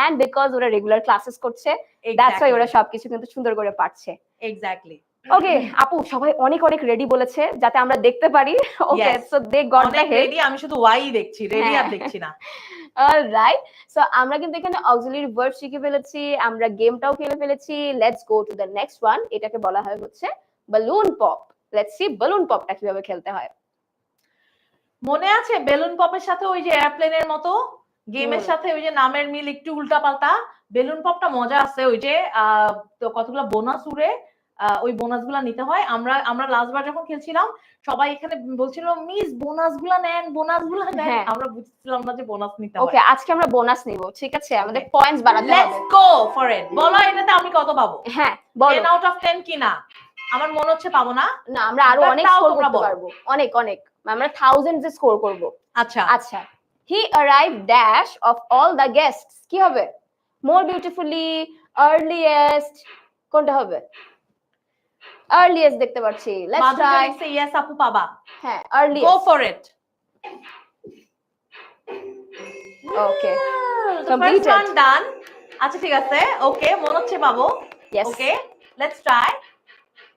এন্ড বিকজ ওরা রেগুলার ক্লাসেস করছে, দ্যাটস ওয়াই ওরা সবকিছু কিন্তু সুন্দর করে পারছে। এক্স্যাক্টলি। ওকে আপু, সবাই অনেক অনেক রেডি বলেছে যাতে আমরা দেখতে পারি। Okay, so they got the head. Ready, আমি শুধু ওয়াই দেখছি, রেডি আর দেখছি না। অলরাইট, সো আমরা কিন্তু এখানে অক্সিলারি ভার্ব শিখে ফেলেছি, আমরা গেমটাও খেলে ফেলেছি। Let's go to the next one. এটাকে বলা হয় হচ্ছে বালুন পপ। লেটস সি বালুন পপটা কিভাবে খেলতে হয়। মনে আছে বেলুন পপের সাথে ওই যে এয়ারপ্লেনের মতো গেমের সাথে ওই যে নামের মিল একটু উল্টা পাল্টা? বেলুন পপটা মজা আছে, ওই যে কতগুলো বোনাস উড়ে, ওই বোনাস গুলা নিতে হয়। আমরা লাস্ট বার যখন খেলছিলাম সবাই এখানে বলছিল মিস বোনাস গুলা নেন, বোনাস গুলা নেন, আমরা বুঝছিলাম না যে বোনাস নিতে হয়। ওকে, আজকে আমরা বোনাস নিব, ঠিক আছে? আমাদের পয়েন্টস বাড়াতে হবে। লেটস গো ফর ইট। বলো এটাতে আমি কত পাবো? হ্যাঁ বলো। 10 আউট অফ 10 কি না? আমার মনে হচ্ছে পাবো না। না, আমরা আরো অনেক স্কোর করতে পারবো, অনেক অনেক, আমরা থাউজেন্ডস এ স্কোর করব। আচ্ছা আচ্ছা, হি arrived dash of all the guests, কি হবে? মোর বিউটিফুলি, আর্লিয়েস্ট, কোনটা হবে? আর্লিয়েস্ট দেখতে পাচ্ছি। Let's try. মাধুরী ইয়েস আপু পাবা। হ্যাঁ, earliest. Go for it. Okay, completed, first one done. আচ্ছা ঠিক আছে, ওকে মনে হচ্ছে পাবো। ওকে লেটস ট্রাই,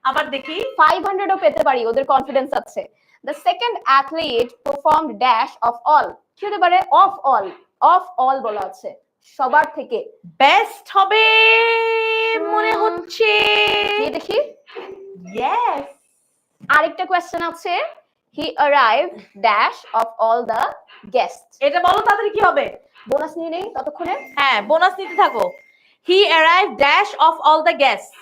আবার দেখি। 500 ও পেতে পারি, ওদের কনফিডেন্স আছে। The second athlete performed dash of all, কি হতে পারে? অফ অল, অফ অল বলা আছে, সবার থেকে। বেস্ট হবে মনে হচ্ছে, দেখি। ইয়েস। আরেকটা কোয়েশ্চেন আছে, হি arrived dash of all the guests. এটা বলো তাড়াতাড়ি কি হবে? বোনাস নিয়ে নেই ততক্ষণে। হ্যাঁ বোনাস নিতে থাকো। He arrived dash of all the guests.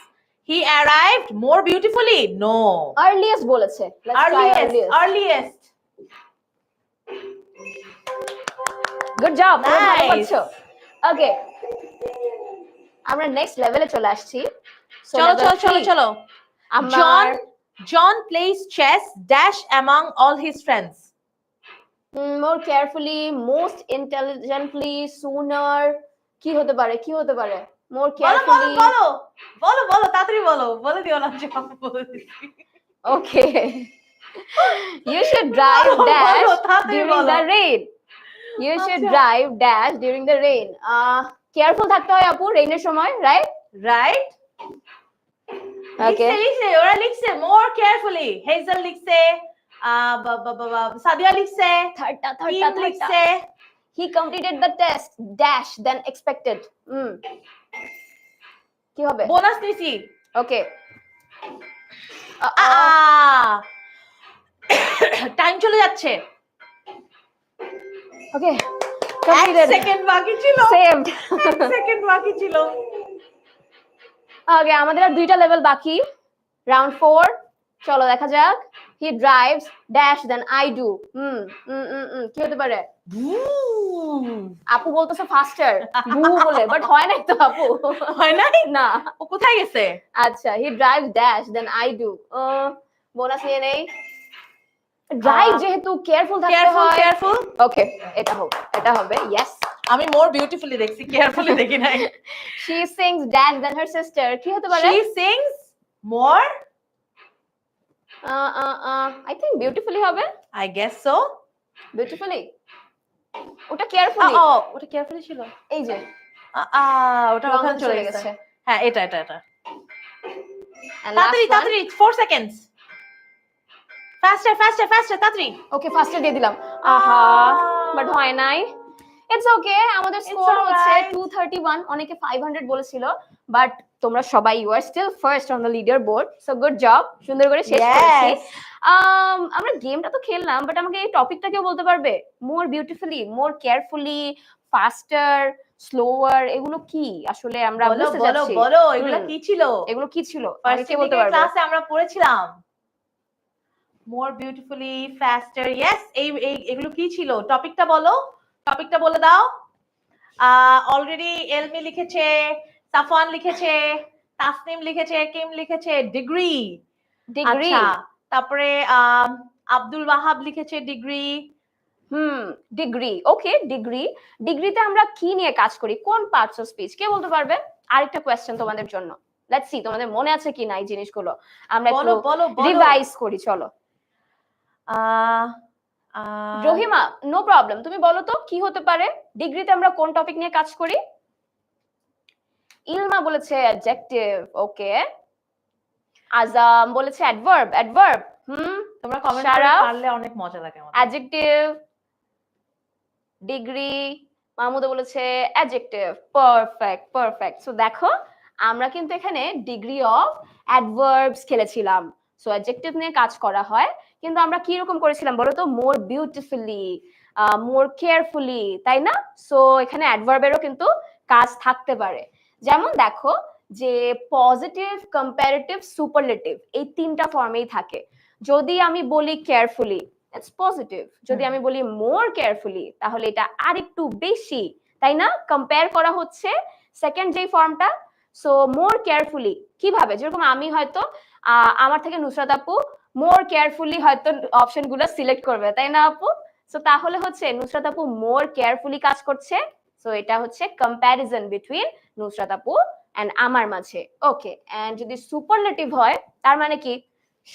He arrived more beautifully. No, earliest বলেছে। Let's try earliest. Earliest. Good job, ভালো Nice. করছো। ওকে, আমরা নেক্সট লেভেলে চলে আসছি। চলো চলো চলো চলো। John plays chess dash among all his friends. more carefully, most intelligently, sooner, কি হতে পারে? কি হতে পারে? more carefully। বলো বলো বলো তাড়াতাড়ি বলো, বলে দিও না যে আমি বলে দিচ্ছি। Okay, you should drive dash during the rain. You should drive dash during the rain. Careful থাকতে হয় আপু রেইনের সময়, right? Right. Okay. লিখছে ওরা লিখছে more carefully. হেজেল লিখছে, সাদিয়া লিখছে, থার্ডটা লিখছে। He completed the test dash than expected. কি হবে? বোনাস নিছি। Okay. টাইম চলে যাচ্ছে। Okay. Completed. সেকেন্ড বাকি ছিল। Saved. সেকেন্ড বাকি ছিল। Okay, আমাদের আর দুইটা লেভেল বাকি। রাউন্ড 4, চলো দেখা যাক। He drives dash than I do. কি হতে পারে? আপু বলতেছে ফাস্টার ভু বলে, বাট হয় নাই তো আপু। হয় নাই না, ও কোথায় গেছে? আচ্ছা, he drives dash than I do. Bonus নিয়ে নেই। ড্রাইভ যেহেতু কেয়ারফুল থাকতে হয়। কেয়ারফুল। ওকে, এটা হবে। ইয়েস, আমি মোর বিউটিফুলি দেখছি, কেয়ারফুলি দেখি নাই। she sings dash than her sister, কি হতে পারে? she sings more, I think beautifully হবে। I guess so. beautifully, ওটা কেয়ারফুলি। ওটা কেয়ারফুলি ছিল, এই যে ওটা ওখানে চলে গেছে। হ্যাঁ এটা And তাড়াতাড়ি 4 seconds, faster তাড়াতাড়ি। ওকে, ফার্স্টে দিয়ে দিলাম। আহা, বাট হয় নাই। ইটস ওকে, আমাদের স্কোর হচ্ছে 231। অনেকে 500 বলেছিল, বাট তোমরা সবাই you are still first on the leader board, so good job, সুন্দর করে শেষ করেছি। আমরা গেমটা তো খেললাম, বাট আমাকে এই টপিকটা কেউ বলতে পারবে? মোর বিউটিফুলি, মোর কেয়ারফুলি, ফাস্টার, স্লোয়ার, এগুলো কি আসলে? আমরা বুঝতে যাচ্ছি। বলো এগুলো কি ছিল? কে বলতে পারবে? ক্লাসে আমরা পড়েছিলাম মোর বিউটিফুলি, ফাস্টার। ইয়েস, এগুলো কি ছিল? টপিকটা বলো, টপিকটা বলে দাও। অলরেডি এলমি লিখেছে, সাফওয়ান লিখেছে, তাসনিম লিখেছে, কিম লিখেছে ডিগ্রি। আচ্ছা, তারপরে আব্দুল ওয়াহাব লিখেছে ডিগ্রি। ডিগ্রি। ওকে, ডিগ্রিতে আমরা কি নিয়ে কাজ করি? কোন পার্টস অফ স্পিচ? কে বলতে পারবে? আরেকটা কোয়েশ্চেন তোমাদের জন্য। লেটস সি তোমাদের মনে আছে কিনা এই জিনিসগুলো, আমরা বলো একটু বলো বলো। রিভাইজ করি চলো। রহিমা নো প্রবলেম, তুমি বলো তো কি হতে পারে, ডিগ্রিতে আমরা কোন টপিক নিয়ে কাজ করি? ইলমা বলেছে অ্যাডজেক্টিভ, ওকে। আজাম বলেছে অ্যাডভার্ব, অ্যাডভার্ব তোমরা কমেন্ট করে পারলে অনেক মজা লাগে আমার। অ্যাডজেক্টিভ। ডিগ্রি মাহমুদা বলেছে অ্যাডজেক্টিভ, পারফেক্ট পারফেক্ট। সো দেখো আমরা কিন্তু এখানে ডিগ্রি অফ অ্যাডভার্বস খেলেছিলাম। সো অ্যাডজেক্টিভ নিয়ে কাজ করা হয়, কিন্তু আমরা কি রকম করেছিলাম বলো তো, মোর বিউটিফুলি, মোর কেয়ারফুলি, তাই না? সো এখানে অ্যাডভার্বেরও কিন্তু কাজ থাকতে পারে। যেমন দেখো যে পজিটিভ, কম্পারেটিভ, সুপারলেটিভ এই তিনটা ফর্মেই থাকে। যদি আমি বলি কেয়ারফুলি, ইটস পজিটিভ। যদি আমি বলি মোর কেয়ারফুলি, তাহলে এটা আরেকটু বেশি, তাই না? কম্পেয়ার করা হচ্ছে সেকেন্ড যে ফর্মটা। সো মোর কেয়ারফুলি কিভাবে, যেরকম আমি হয়তো আমার থেকে নুসরাত আপু মোর কেয়ারফুলি হয়তো অপশন গুলো সিলেক্ট করবে, তাই না আপু? সো তাহলে হচ্ছে নুসরাত আপু মোর কেয়ারফুলি কাজ করছে। সো এটা হচ্ছে কম্প্যারিজন বিটুইন নুসরাত আপু এন্ড আমার মাঝে, ওকে। এন্ড যদি সুপারলেটিভ হয়, তার মানে কি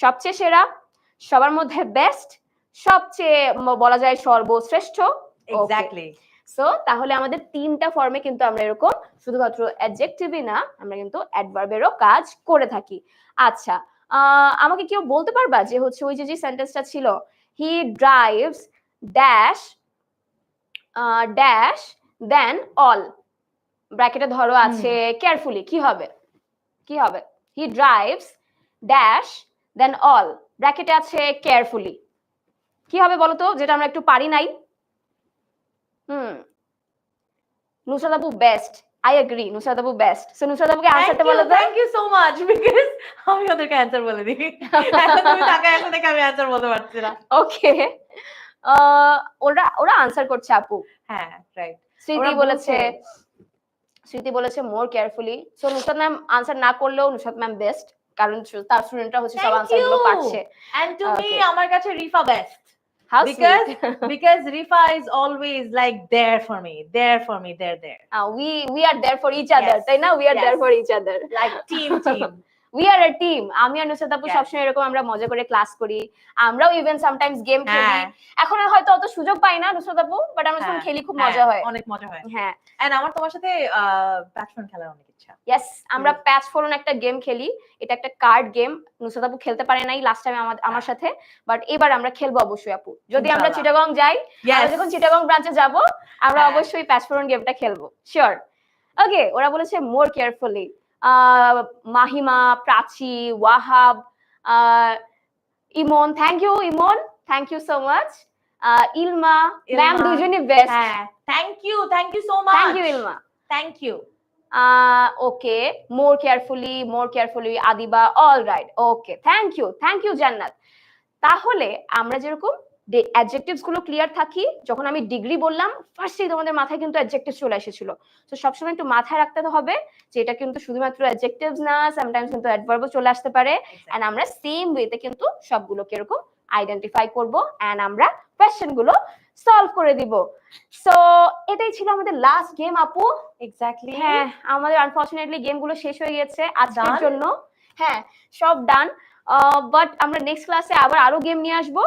সবচেয়ে সেরা, সবার মধ্যে বেস্ট, সবচেয়ে বলা যায় সর্বশ্রেষ্ঠ। এক্স্যাক্টলি। সো তাহলে আমাদের তিনটা ফর্মে কিন্তু আমরা এরকম শুধুমাত্র অ্যাডজেক্টিভই না, আমরা কিন্তু অ্যাডভার্বেরও কাজ করে থাকি। আচ্ছা, আমাকে কেউ বলতে পারবা যে হচ্ছে ওই যে সেন্টেন্সটা ছিল he drives dash dash than all, ব্র্যাকেটে ধরো আছে কেয়ারফুলি, কি হবে? কি হবে? He drives dash than all, ব্র্যাকেটে আছে কেয়ারফুলি, কি হবে বলো তো, যেটা আমরা একটু পারি নাই? নুসরাত আপু বেস্ট, আই এগ্রি, নুসরাত আপু বেস্ট। সো নুসরাত আপুকে আনসারটা বলো তো। Thank you so much, because আমি ওদেরকে অ্যানসার বলে দিই। এখন তুমি তাকায় এখন থেকে আমি অ্যানসার বলতে পারছি না। ওকে, ওরা ওরা আনসার করছে আপু। হ্যাঁ রাইট। স্মৃতি বলেছে more carefully. So Nusrat ma'am answer না করলেও নুসরাত ম্যাম বেস্ট, কারণ তার স্টুডেন্টরা হচ্ছে সব আনসার গুলো পাচ্ছে। এন্ড টু মি আমার কাছে Rifa best. How because Rifa is always like there for me, there. We are there for each other, তাই না? We are there for each other, like team. We are a team. আমি আর নুসরাত আপু সবসময় এরকম আমরা মজা করে ক্লাস করি, আমরাও ইভেন সামটাইমস গেম খেলি। এখন হয়তো অত সুযোগ পাই না নুসরাত আপু, বাট আমরা যখন খেলি খুব মজা হয়, অনেক মজা হয়। হ্যাঁ, এন্ড আমার তোমার সাথে প্যাচফোন খেলার অনেক ইচ্ছা। ইয়েস, আমরা প্যাচফোন একটা গেম খেলি, এটা একটা কার্ড গেম। নুসরাত আপু খেলতে পারে নাই লাস্ট টাইম আমার সাথে, বাট এবার আমরা খেলবো অবশ্যই আপু, যদি আমরা চিটাগং যাই। আমরা যখন চিটাগং ব্রাঞ্চে যাব, আমরা অবশ্যই প্যাচফোন গেমটা খেলবো, শিওর। ওকে, ওরা বলেছে more carefully. Mahima, Prachi, Wahab, Emon, thank you Emon, thank you so much. Ilma ma'am দুজনই best. Thank you so much. Thank you Ilma, thank you. Okay, more carefully Adiba, all right, okay, thank you Jannat. তাহলে আমরা যেরকম অ্যাডজেক্টিভস গুলো ক্লিয়ার থাকি, যখন আমি ডিগ্রি বললাম ফার্স্টেই তোমাদের মাথায় কিন্তু অ্যাডজেক্টিভ চলে এসেছিল। তো সবসময় একটু মাথায় রাখতে হবে যে এটা কিন্তু শুধুমাত্র অ্যাডজেক্টিভস না, সামটাইমস কিন্তু অ্যাডভার্বও চলে আসতে পারে। এন্ড আমরা সেম ওয়েতে কিন্তু সবগুলোকে এরকম আইডেন্টিফাই করব এন্ড আমরা কোশ্চেন গুলো সলভ করে দিব। সো এটাই ছিল আমাদের লাস্ট গেম আপু। এক্স্যাক্টলি, হ্যাঁ, আমাদের আনফরচুনেটলি গেম গুলো শেষ হয়ে গেছে আজকের জন্য। হ্যাঁ, সব ডান। বাট আমরা নেক্সট ক্লাসে আবার আরো গেম নিয়ে আসবো।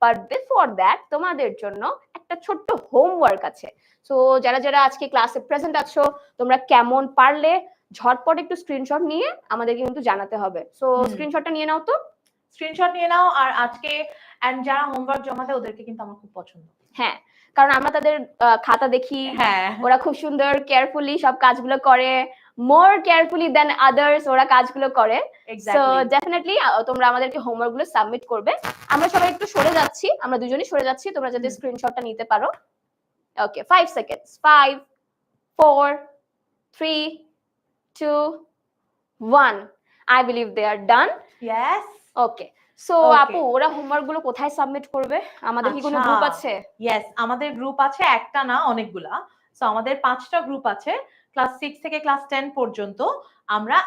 বাট বিফোর দ্যাট তোমাদের জন্য একটা ছোট্ট হোমওয়ার্ক আছে। সো যারা যারা আজকে ক্লাসে প্রেজেন্ট আছো, তোমরা কেমন পারলে ঝটপট একটু স্ক্রিনশট নিয়ে আমাদেরকে কিন্তু জানাতে হবে। সো স্ক্রিনশটটা নিয়ে নাও তো, স্ক্রিনশট নিয়ে নাও। আর আজকে এন্ড যারা হোমওয়ার্ক জমা দেয় ওদেরকে কিন্তু আমার খুব পছন্দ। হ্যাঁ, কারণ আমরা তাদের খাতা দেখি, ওরা খুব সুন্দর কেয়ারফুলি সব কাজগুলো করে, মোর কেয়ারফুলি দেন আদার্স ওরা কাজগুলো করে। সো ডেফিনেটলি তোমরা আমাদেরকে হোমওয়ার্ক গুলো সাবমিট করবে। আমরা সবাই একটু সরে যাচ্ছি, আমরা দুজনেই সরে যাচ্ছি, তোমরা যাতে স্ক্রিনশটটা নিতে পারো। Okay, 5 seconds, 5 4 3 2 1। I believe they are done. Yes, okay. So আপু, ওরা হোমওয়ার্ক গুলো কোথায় সাবমিট করবে? আমাদের কি কোনো গ্রুপ আছে? ইয়েস, আমাদের গ্রুপ আছে, একটা না অনেকগুলা। সো আমাদের 5টা গ্রুপ আছে, ক্লাস 6 থেকে ক্লাস 10 পর্যন্ত। আমরা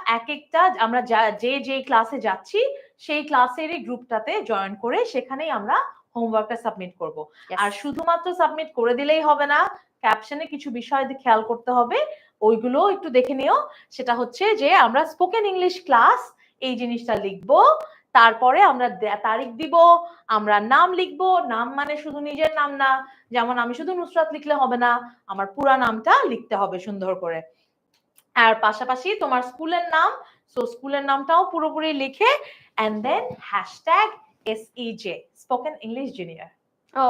আমরা যে ক্লাসে যাচ্ছি সেই ক্লাসেরই গ্রুপটাতে জয়েন করে সেখানেই আমরা হোমওয়ার্কটা সাবমিট করব। আর শুধুমাত্র সাবমিট করে দিলেই হবে না, ক্যাপশনে কিছু বিষয় খেয়াল করতে হবে, ওইগুলো একটু দেখে নিও। সেটা হচ্ছে যে আমরা স্পোকেন ইংলিশ ক্লাস এই জিনিসটা লিখবো, তারপরে আমরা তারিখ দিব, আমরা নাম লিখবো। নাম মানে শুধু নিজের নাম না, যেমন আমি শুধু নুসরাত লিখলে হবে না, আমার পুরা নামটা লিখতে হবে সুন্দর করে। আর পাশাপাশি তোমার স্কুলের নাম, সো স্কুলের নামটাও পুরোপুরি লিখে, and then hashtag SEJ spoken English junior.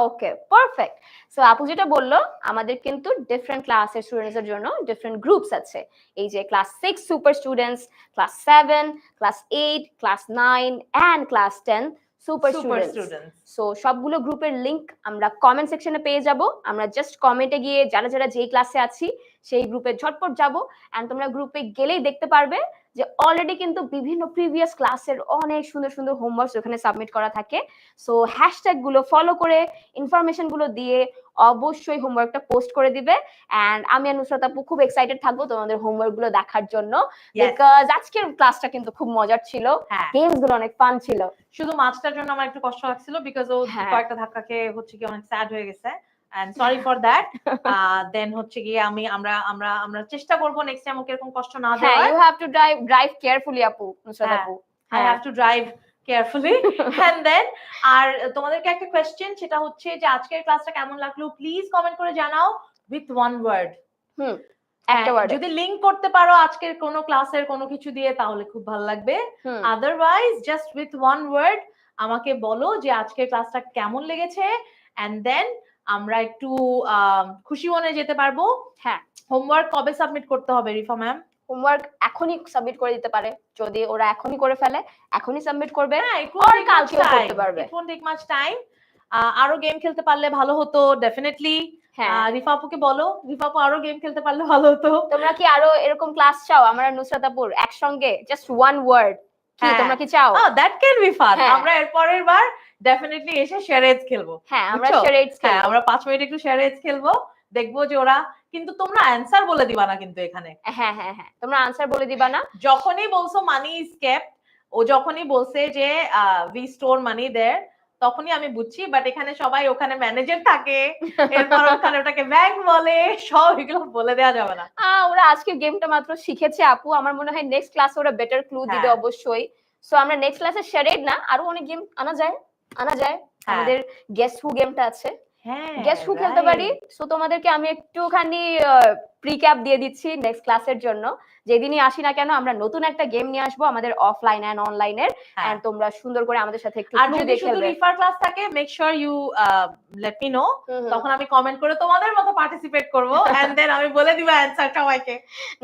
Okay, perfect. So আপু যেটা বললো, আমাদের কিন্তু ডিফারেন্ট ক্লাসের স্টুডেন্টস এর জন্য ডিফারেন্ট গ্রুপস আছে। এই যে class 6 super students, class 7, class 8, class 9 and class 10 super students. So সবগুলো গ্রুপের লিংক আমরা কমেন্ট সেকশনে পেয়ে যাব। আমরা জাস্ট কমেন্টে গিয়ে যারা যারা যেই ক্লাসে আছি সেই গ্রুপে ঝটপট যাব, এন্ড তোমরা গ্রুপে গেলেই দেখতে পারবে যে অলরেডি কিন্তু বিভিন্ন প্রিভিয়াস ক্লাসের অনেক সুন্দর সুন্দর হোমওয়ার্কস ওখানে সাবমিট করা থাকে। সো হ্যাশট্যাগ গুলো ফলো করে ইনফরমেশন গুলো দিয়ে অবশ্যই হোমওয়ার্কটা পোস্ট করে দিবে, এন্ড আমি আর নুসরাত আপু খুব এক্সাইটেড থাকবো তোমাদের হোমওয়ার্ক গুলো দেখার জন্য, বিকজ আজকের ক্লাসটা কিন্তু খুব মজার ছিল, গেমস গুলো অনেক ফান ছিল। শুধু মাছটার জন্য আমার একটু কষ্ট লাগছিল, বিকজ ও কয়েকটা ধাক্কা খেয়ে হচ্ছে কি অনেক স্যাড হয়ে গেছে, and sorry for that. Then হচ্ছে গিয়ে আমরা চেষ্টা করব নেক্সট টাইম ওকে এরকম কষ্ট না দেওয়ার। You have to drive carefully আপু, নুসরাত আপু। I have to drive carefully. And then আর তোমাদেরকে একটা কোয়েশ্চেন, সেটা হচ্ছে যে আজকের ক্লাসটা কেমন লাগলো প্লিজ কমেন্ট করে জানাও with one word. একটা ওয়ার্ড যদি লিংক করতে পারো আজকের কোনো ক্লাসের কোনো কিছু দিয়ে তাহলে খুব ভালো লাগবে, otherwise just with one word আমাকে বলো যে আজকের ক্লাসটা কেমন লেগেছে, and then আমরা একটু খুশি মনে যেতে পারবো। হ্যাঁ, হোমওয়ার্ক কবে সাবমিট করতে হবে রিফা ম্যাম? হোমওয়ার্ক এখনই সাবমিট করে দিতে পারে, যদি ওরা এখনই করে ফেলে এখনই সাবমিট করবে, আর কালকেও করতে পারবে। It won't take much time. আরো গেম খেলতে পারলে ভালো হতো ডেফিনেটলি। রিফা আপুকে বলো, রিফা আপু আরো গেম খেলতে পারলে ভালো হতো। তোমরা কি আরো এরকম ক্লাস চাও আমরা নুসরাত আপুর একসঙ্গে জাস্ট ওয়ান ওয়ার্ড, কি তোমরা কি চাও? That can be fun. আমরা এর পরের বার ডেফিনেটলি এসে শেয়ারেজ খেলবো। হ্যাঁ, আমরা শেয়ারেজ খেলবো, আমরা 5 মিনিট একটু শেয়ারেজ খেলবো, দেখবো যে ওরা, কিন্তু তোমরা অ্যানসার বলে দিবা না কিন্তু এখানে। হ্যাঁ হ্যাঁ হ্যাঁ, তোমরা আনসার বলে দিবা না। যখনই বলছো মানি ইজ কেপ্ট, ও যখনই বলছে যে উই স্টোর মানি देयर, তখনই আমি বুঝছি, বাট এখানে সবাই ওখানে ম্যানেজার থাকে, এরপর ওখানে ওটাকে ব্যাংক বলে, সব এগুলো বলে দেওয়া যাবে না। ওরা আজকে গেমটা মাত্র শিখেছে আপু, আমার মনে হয় নেক্সট ক্লাসে ওরা বেটার ক্লু দিবে অবশ্যই। সো আমরা নেক্সট ক্লাসে শেয়ারেড না আরো অনেক গেম আনা যায়। আমাদের গেস হু গেমটা আছে, গেস হু খেলতে পারি। সো তোমাদেরকে আমি একটুখানি প্রিক্যাপ দিয়ে দিচ্ছি নেক্সট ক্লাসের জন্য। যেদিনই আসি না কেন আমরা নতুন একটা গেম নিয়ে আসবো আমাদের অফলাইন এন্ড অনলাইনের, এন্ড তোমরা সুন্দর করে আমাদের সাথে একটু আর যদি শুধু রিফার ক্লাস থাকে make sure you let me know, তখন আমি কমেন্ট করে তোমাদের মতো পার্টিসিপেট করব, এন্ড দেন আমি বলে দিব অ্যানসার সবাইকে।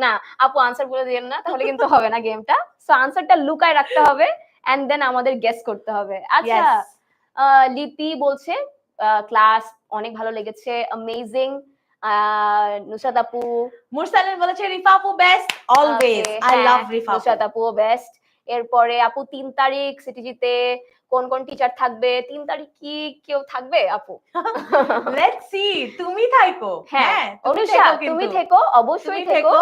না আপু, আনসার বলে দিয়েন না, তাহলে কিন্তু হবে না গেমটা। সো আনসারটা লুকায় রাখতে হবে, এন্ড দেন আমাদের গেস করতে হবে। আচ্ছা, লিপি বলছে ক্লাস অনেক ভালো লেগেছে, অ্যামেজিং। নুসরাত আপু, মুরসালিন বলেছে রিফা আপু best always, I love Rifa. Nusrat আপু বেস্ট। এরপরে আপু 3 তারিখ সিটিজিতে কোন কোন টিচার থাকবে? 3 তারিখ কি কেউ থাকবে আপু? লেটস সি, তুমি থাকো। হ্যাঁ, অনুষা তুমি থেকো, অবশ্যই থেকো।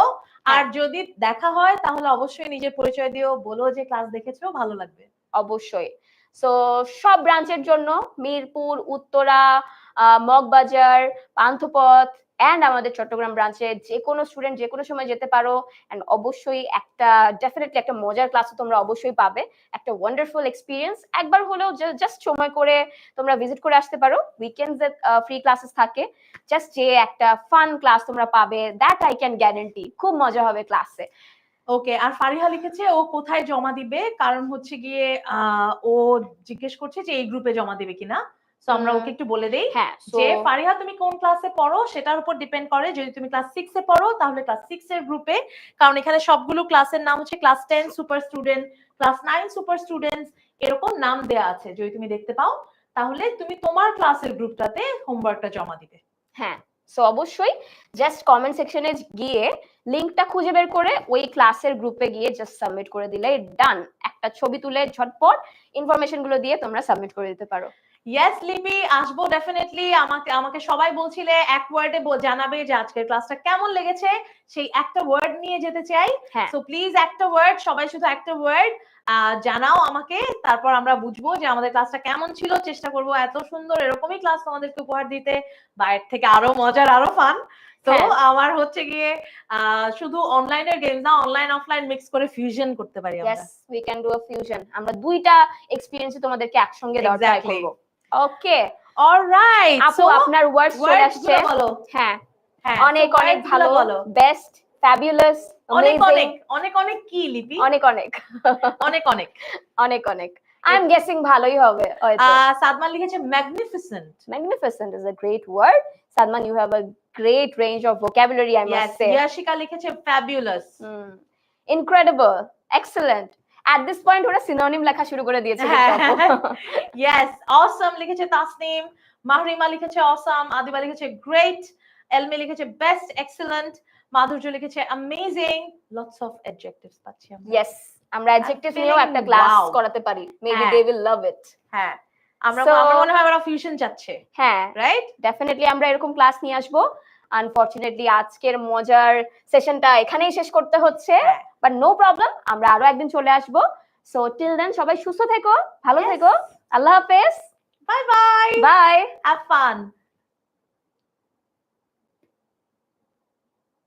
আর যদি দেখা হয় তাহলে অবশ্যই নিজের পরিচয় দিও, বলো যে ক্লাস দেখেছো, ভালো লাগবে অবশ্যই। সো সব ব্রাঞ্চের জন্য মিরপুর, উত্তরা, মগবাজার, পান্থপথ এন্ড আমাদের চট্টগ্রাম ব্রাঞ্চে যে কোনো স্টুডেন্ট যে কোনো সময় যেতে পারো, এন্ড অবশ্যই একটা ডেফিনেটলি একটা মজার ক্লাস তোমরা অবশ্যই পাবে, একটা ওয়ান্ডারফুল এক্সপিরিয়েন্স। একবার হলেও জাস্ট সময় করে তোমরা ভিজিট করে আসতে পারো। উইকেন্ডসে ফ্রি ক্লাসেস থাকে, জাস্ট যে একটা ফান ক্লাস তোমরা পাবে, দ্যাট আই ক্যান গ্যারান্টি, খুব মজা হবে ক্লাসে। ওকে, আর ফারিহা লিখেছে ও কোথায় জমা দিবে, কারণ হচ্ছে গিয়ে ও জিজ্ঞেস করছে যে এই গ্রুপে জমা দিবে কিনা। সো আমরা ওকে একটু বলে দেই যে ফারিহা তুমি কোন ক্লাসে পড়ো সেটার উপর ডিপেন্ড করে। যদি তুমি ক্লাস 6 এ পড়ো তাহলে ক্লাস 6 এর গ্রুপে, কারণ এখানে সবগুলো ক্লাসের নাম হচ্ছে class 10 super student, class 9 super students, এরকম নাম দেয়া আছে। যদি তুমি দেখতে পাও তাহলে তুমি তোমার ক্লাসের গ্রুপটাতে হোমওয়ার্কটা জমা দিবে। হ্যাঁ, সো অবশ্যই জাস্ট কমেন্ট সেকশনে গিয়ে লিংকটা খুঁজে বের করে ওই ক্লাসের গ্রুপে গিয়ে জাস্ট সাবমিট করে দিলে ডান। একটা ছবি তুলে ঝটপট ইনফরমেশন গুলো দিয়ে তোমরা সাবমিট করে দিতে পারো। ইয়েস লিপি, আসবো ডেফিনেটলি। আমাকে সবাই বলছিলে এক ওয়ার্ডে জানাবে যে আজকের ক্লাসটা কেমন লেগেছে, সেই একটা ওয়ার্ড নিয়ে যেতে চাই। হ্যাঁ সো প্লিজ একটা ওয়ার্ড, সবাই শুধু একটা ওয়ার্ড জানাও আমাকে, তারপর আমরা বুঝবো যে আমাদের ক্লাসটা কেমন ছিল। চেষ্টা করবো এত সুন্দর এরকমই ক্লাস তোমাদেরকে উপহার দিতে, বা এর থেকে আরো মজার আরো ফান। তো হ্যাঁ। আমার হচ্ছে গিয়ে শুধু অনলাইনের গেম না, অনলাইন অফলাইন মিক্স করে ফিউশন করতে পারি আমরা। Yes we can do a fusion. আমরা দুইটা এক্সপেরিয়েন্স তোমাদেরকে একসঙ্গে দেওয়ার ট্রাই Exactly. করব। ওকে অলরাইট, আপু আপনার ওয়ার্ডস চলে আসছে। বলো। হ্যাঁ হ্যাঁ, অনেক so অনেক words ভালো, গুলো বলো। বেস্ট, ফ্যাবুলাস, অনেক অ্যামেজিং, অনেক অনেক কি লিপি? অনেক অনেক অনেক অনেক। অনেক অনেক। আই এম গেসিং ভালোই হবে হয়তো। সাদমান লিখেছে magnificent. Magnificent is a great word. Sadman, you have a great range of vocabulary, I must say. Yashika লিখেছে fabulous. Incredible, excellent. At this point ওরা সিনোনিম লেখা শুরু করে দিয়েছে কিন্তু আপু। ইয়েস, অসম লিখেছে তাসনিম, মাহরিমা লিখেছে অসম, আদিবা লিখেছে গ্রেট, এলমি লিখেছে বেস্ট, এক্সেলেন্ট, মাধুর্য লিখেছে অ্যামেজিং। লটস অফ অ্যাডজেক্টিভস পাচ্ছি আমরা। Yes, আমরা অ্যাডজেক্টিভ I'm নিয়েও feeling একটা ক্লাস wow. করাতে পারি। Maybe হ্যাঁ। they will love it. হ্যাঁ, আমরা So- আমার মনে হয় ওরা ফিউশন চাচ্ছে, হ্যাঁ রাইট? ডেফিনেটলি আমরা এরকম ক্লাস নিয়ে আসবো। আনফরচুনেটলি আজকের মজার সেশনটা এখানেই শেষ করতে হচ্ছে, হ্যাঁ। বাট নো প্রবলেম, আমরা আরো একদিন চলে আসবো। সো টিল দেন সবাই সুস্থ থেকো, ভালো Yes. থেকো, আল্লাহ হাফেজ, bye bye, bye. Have fun.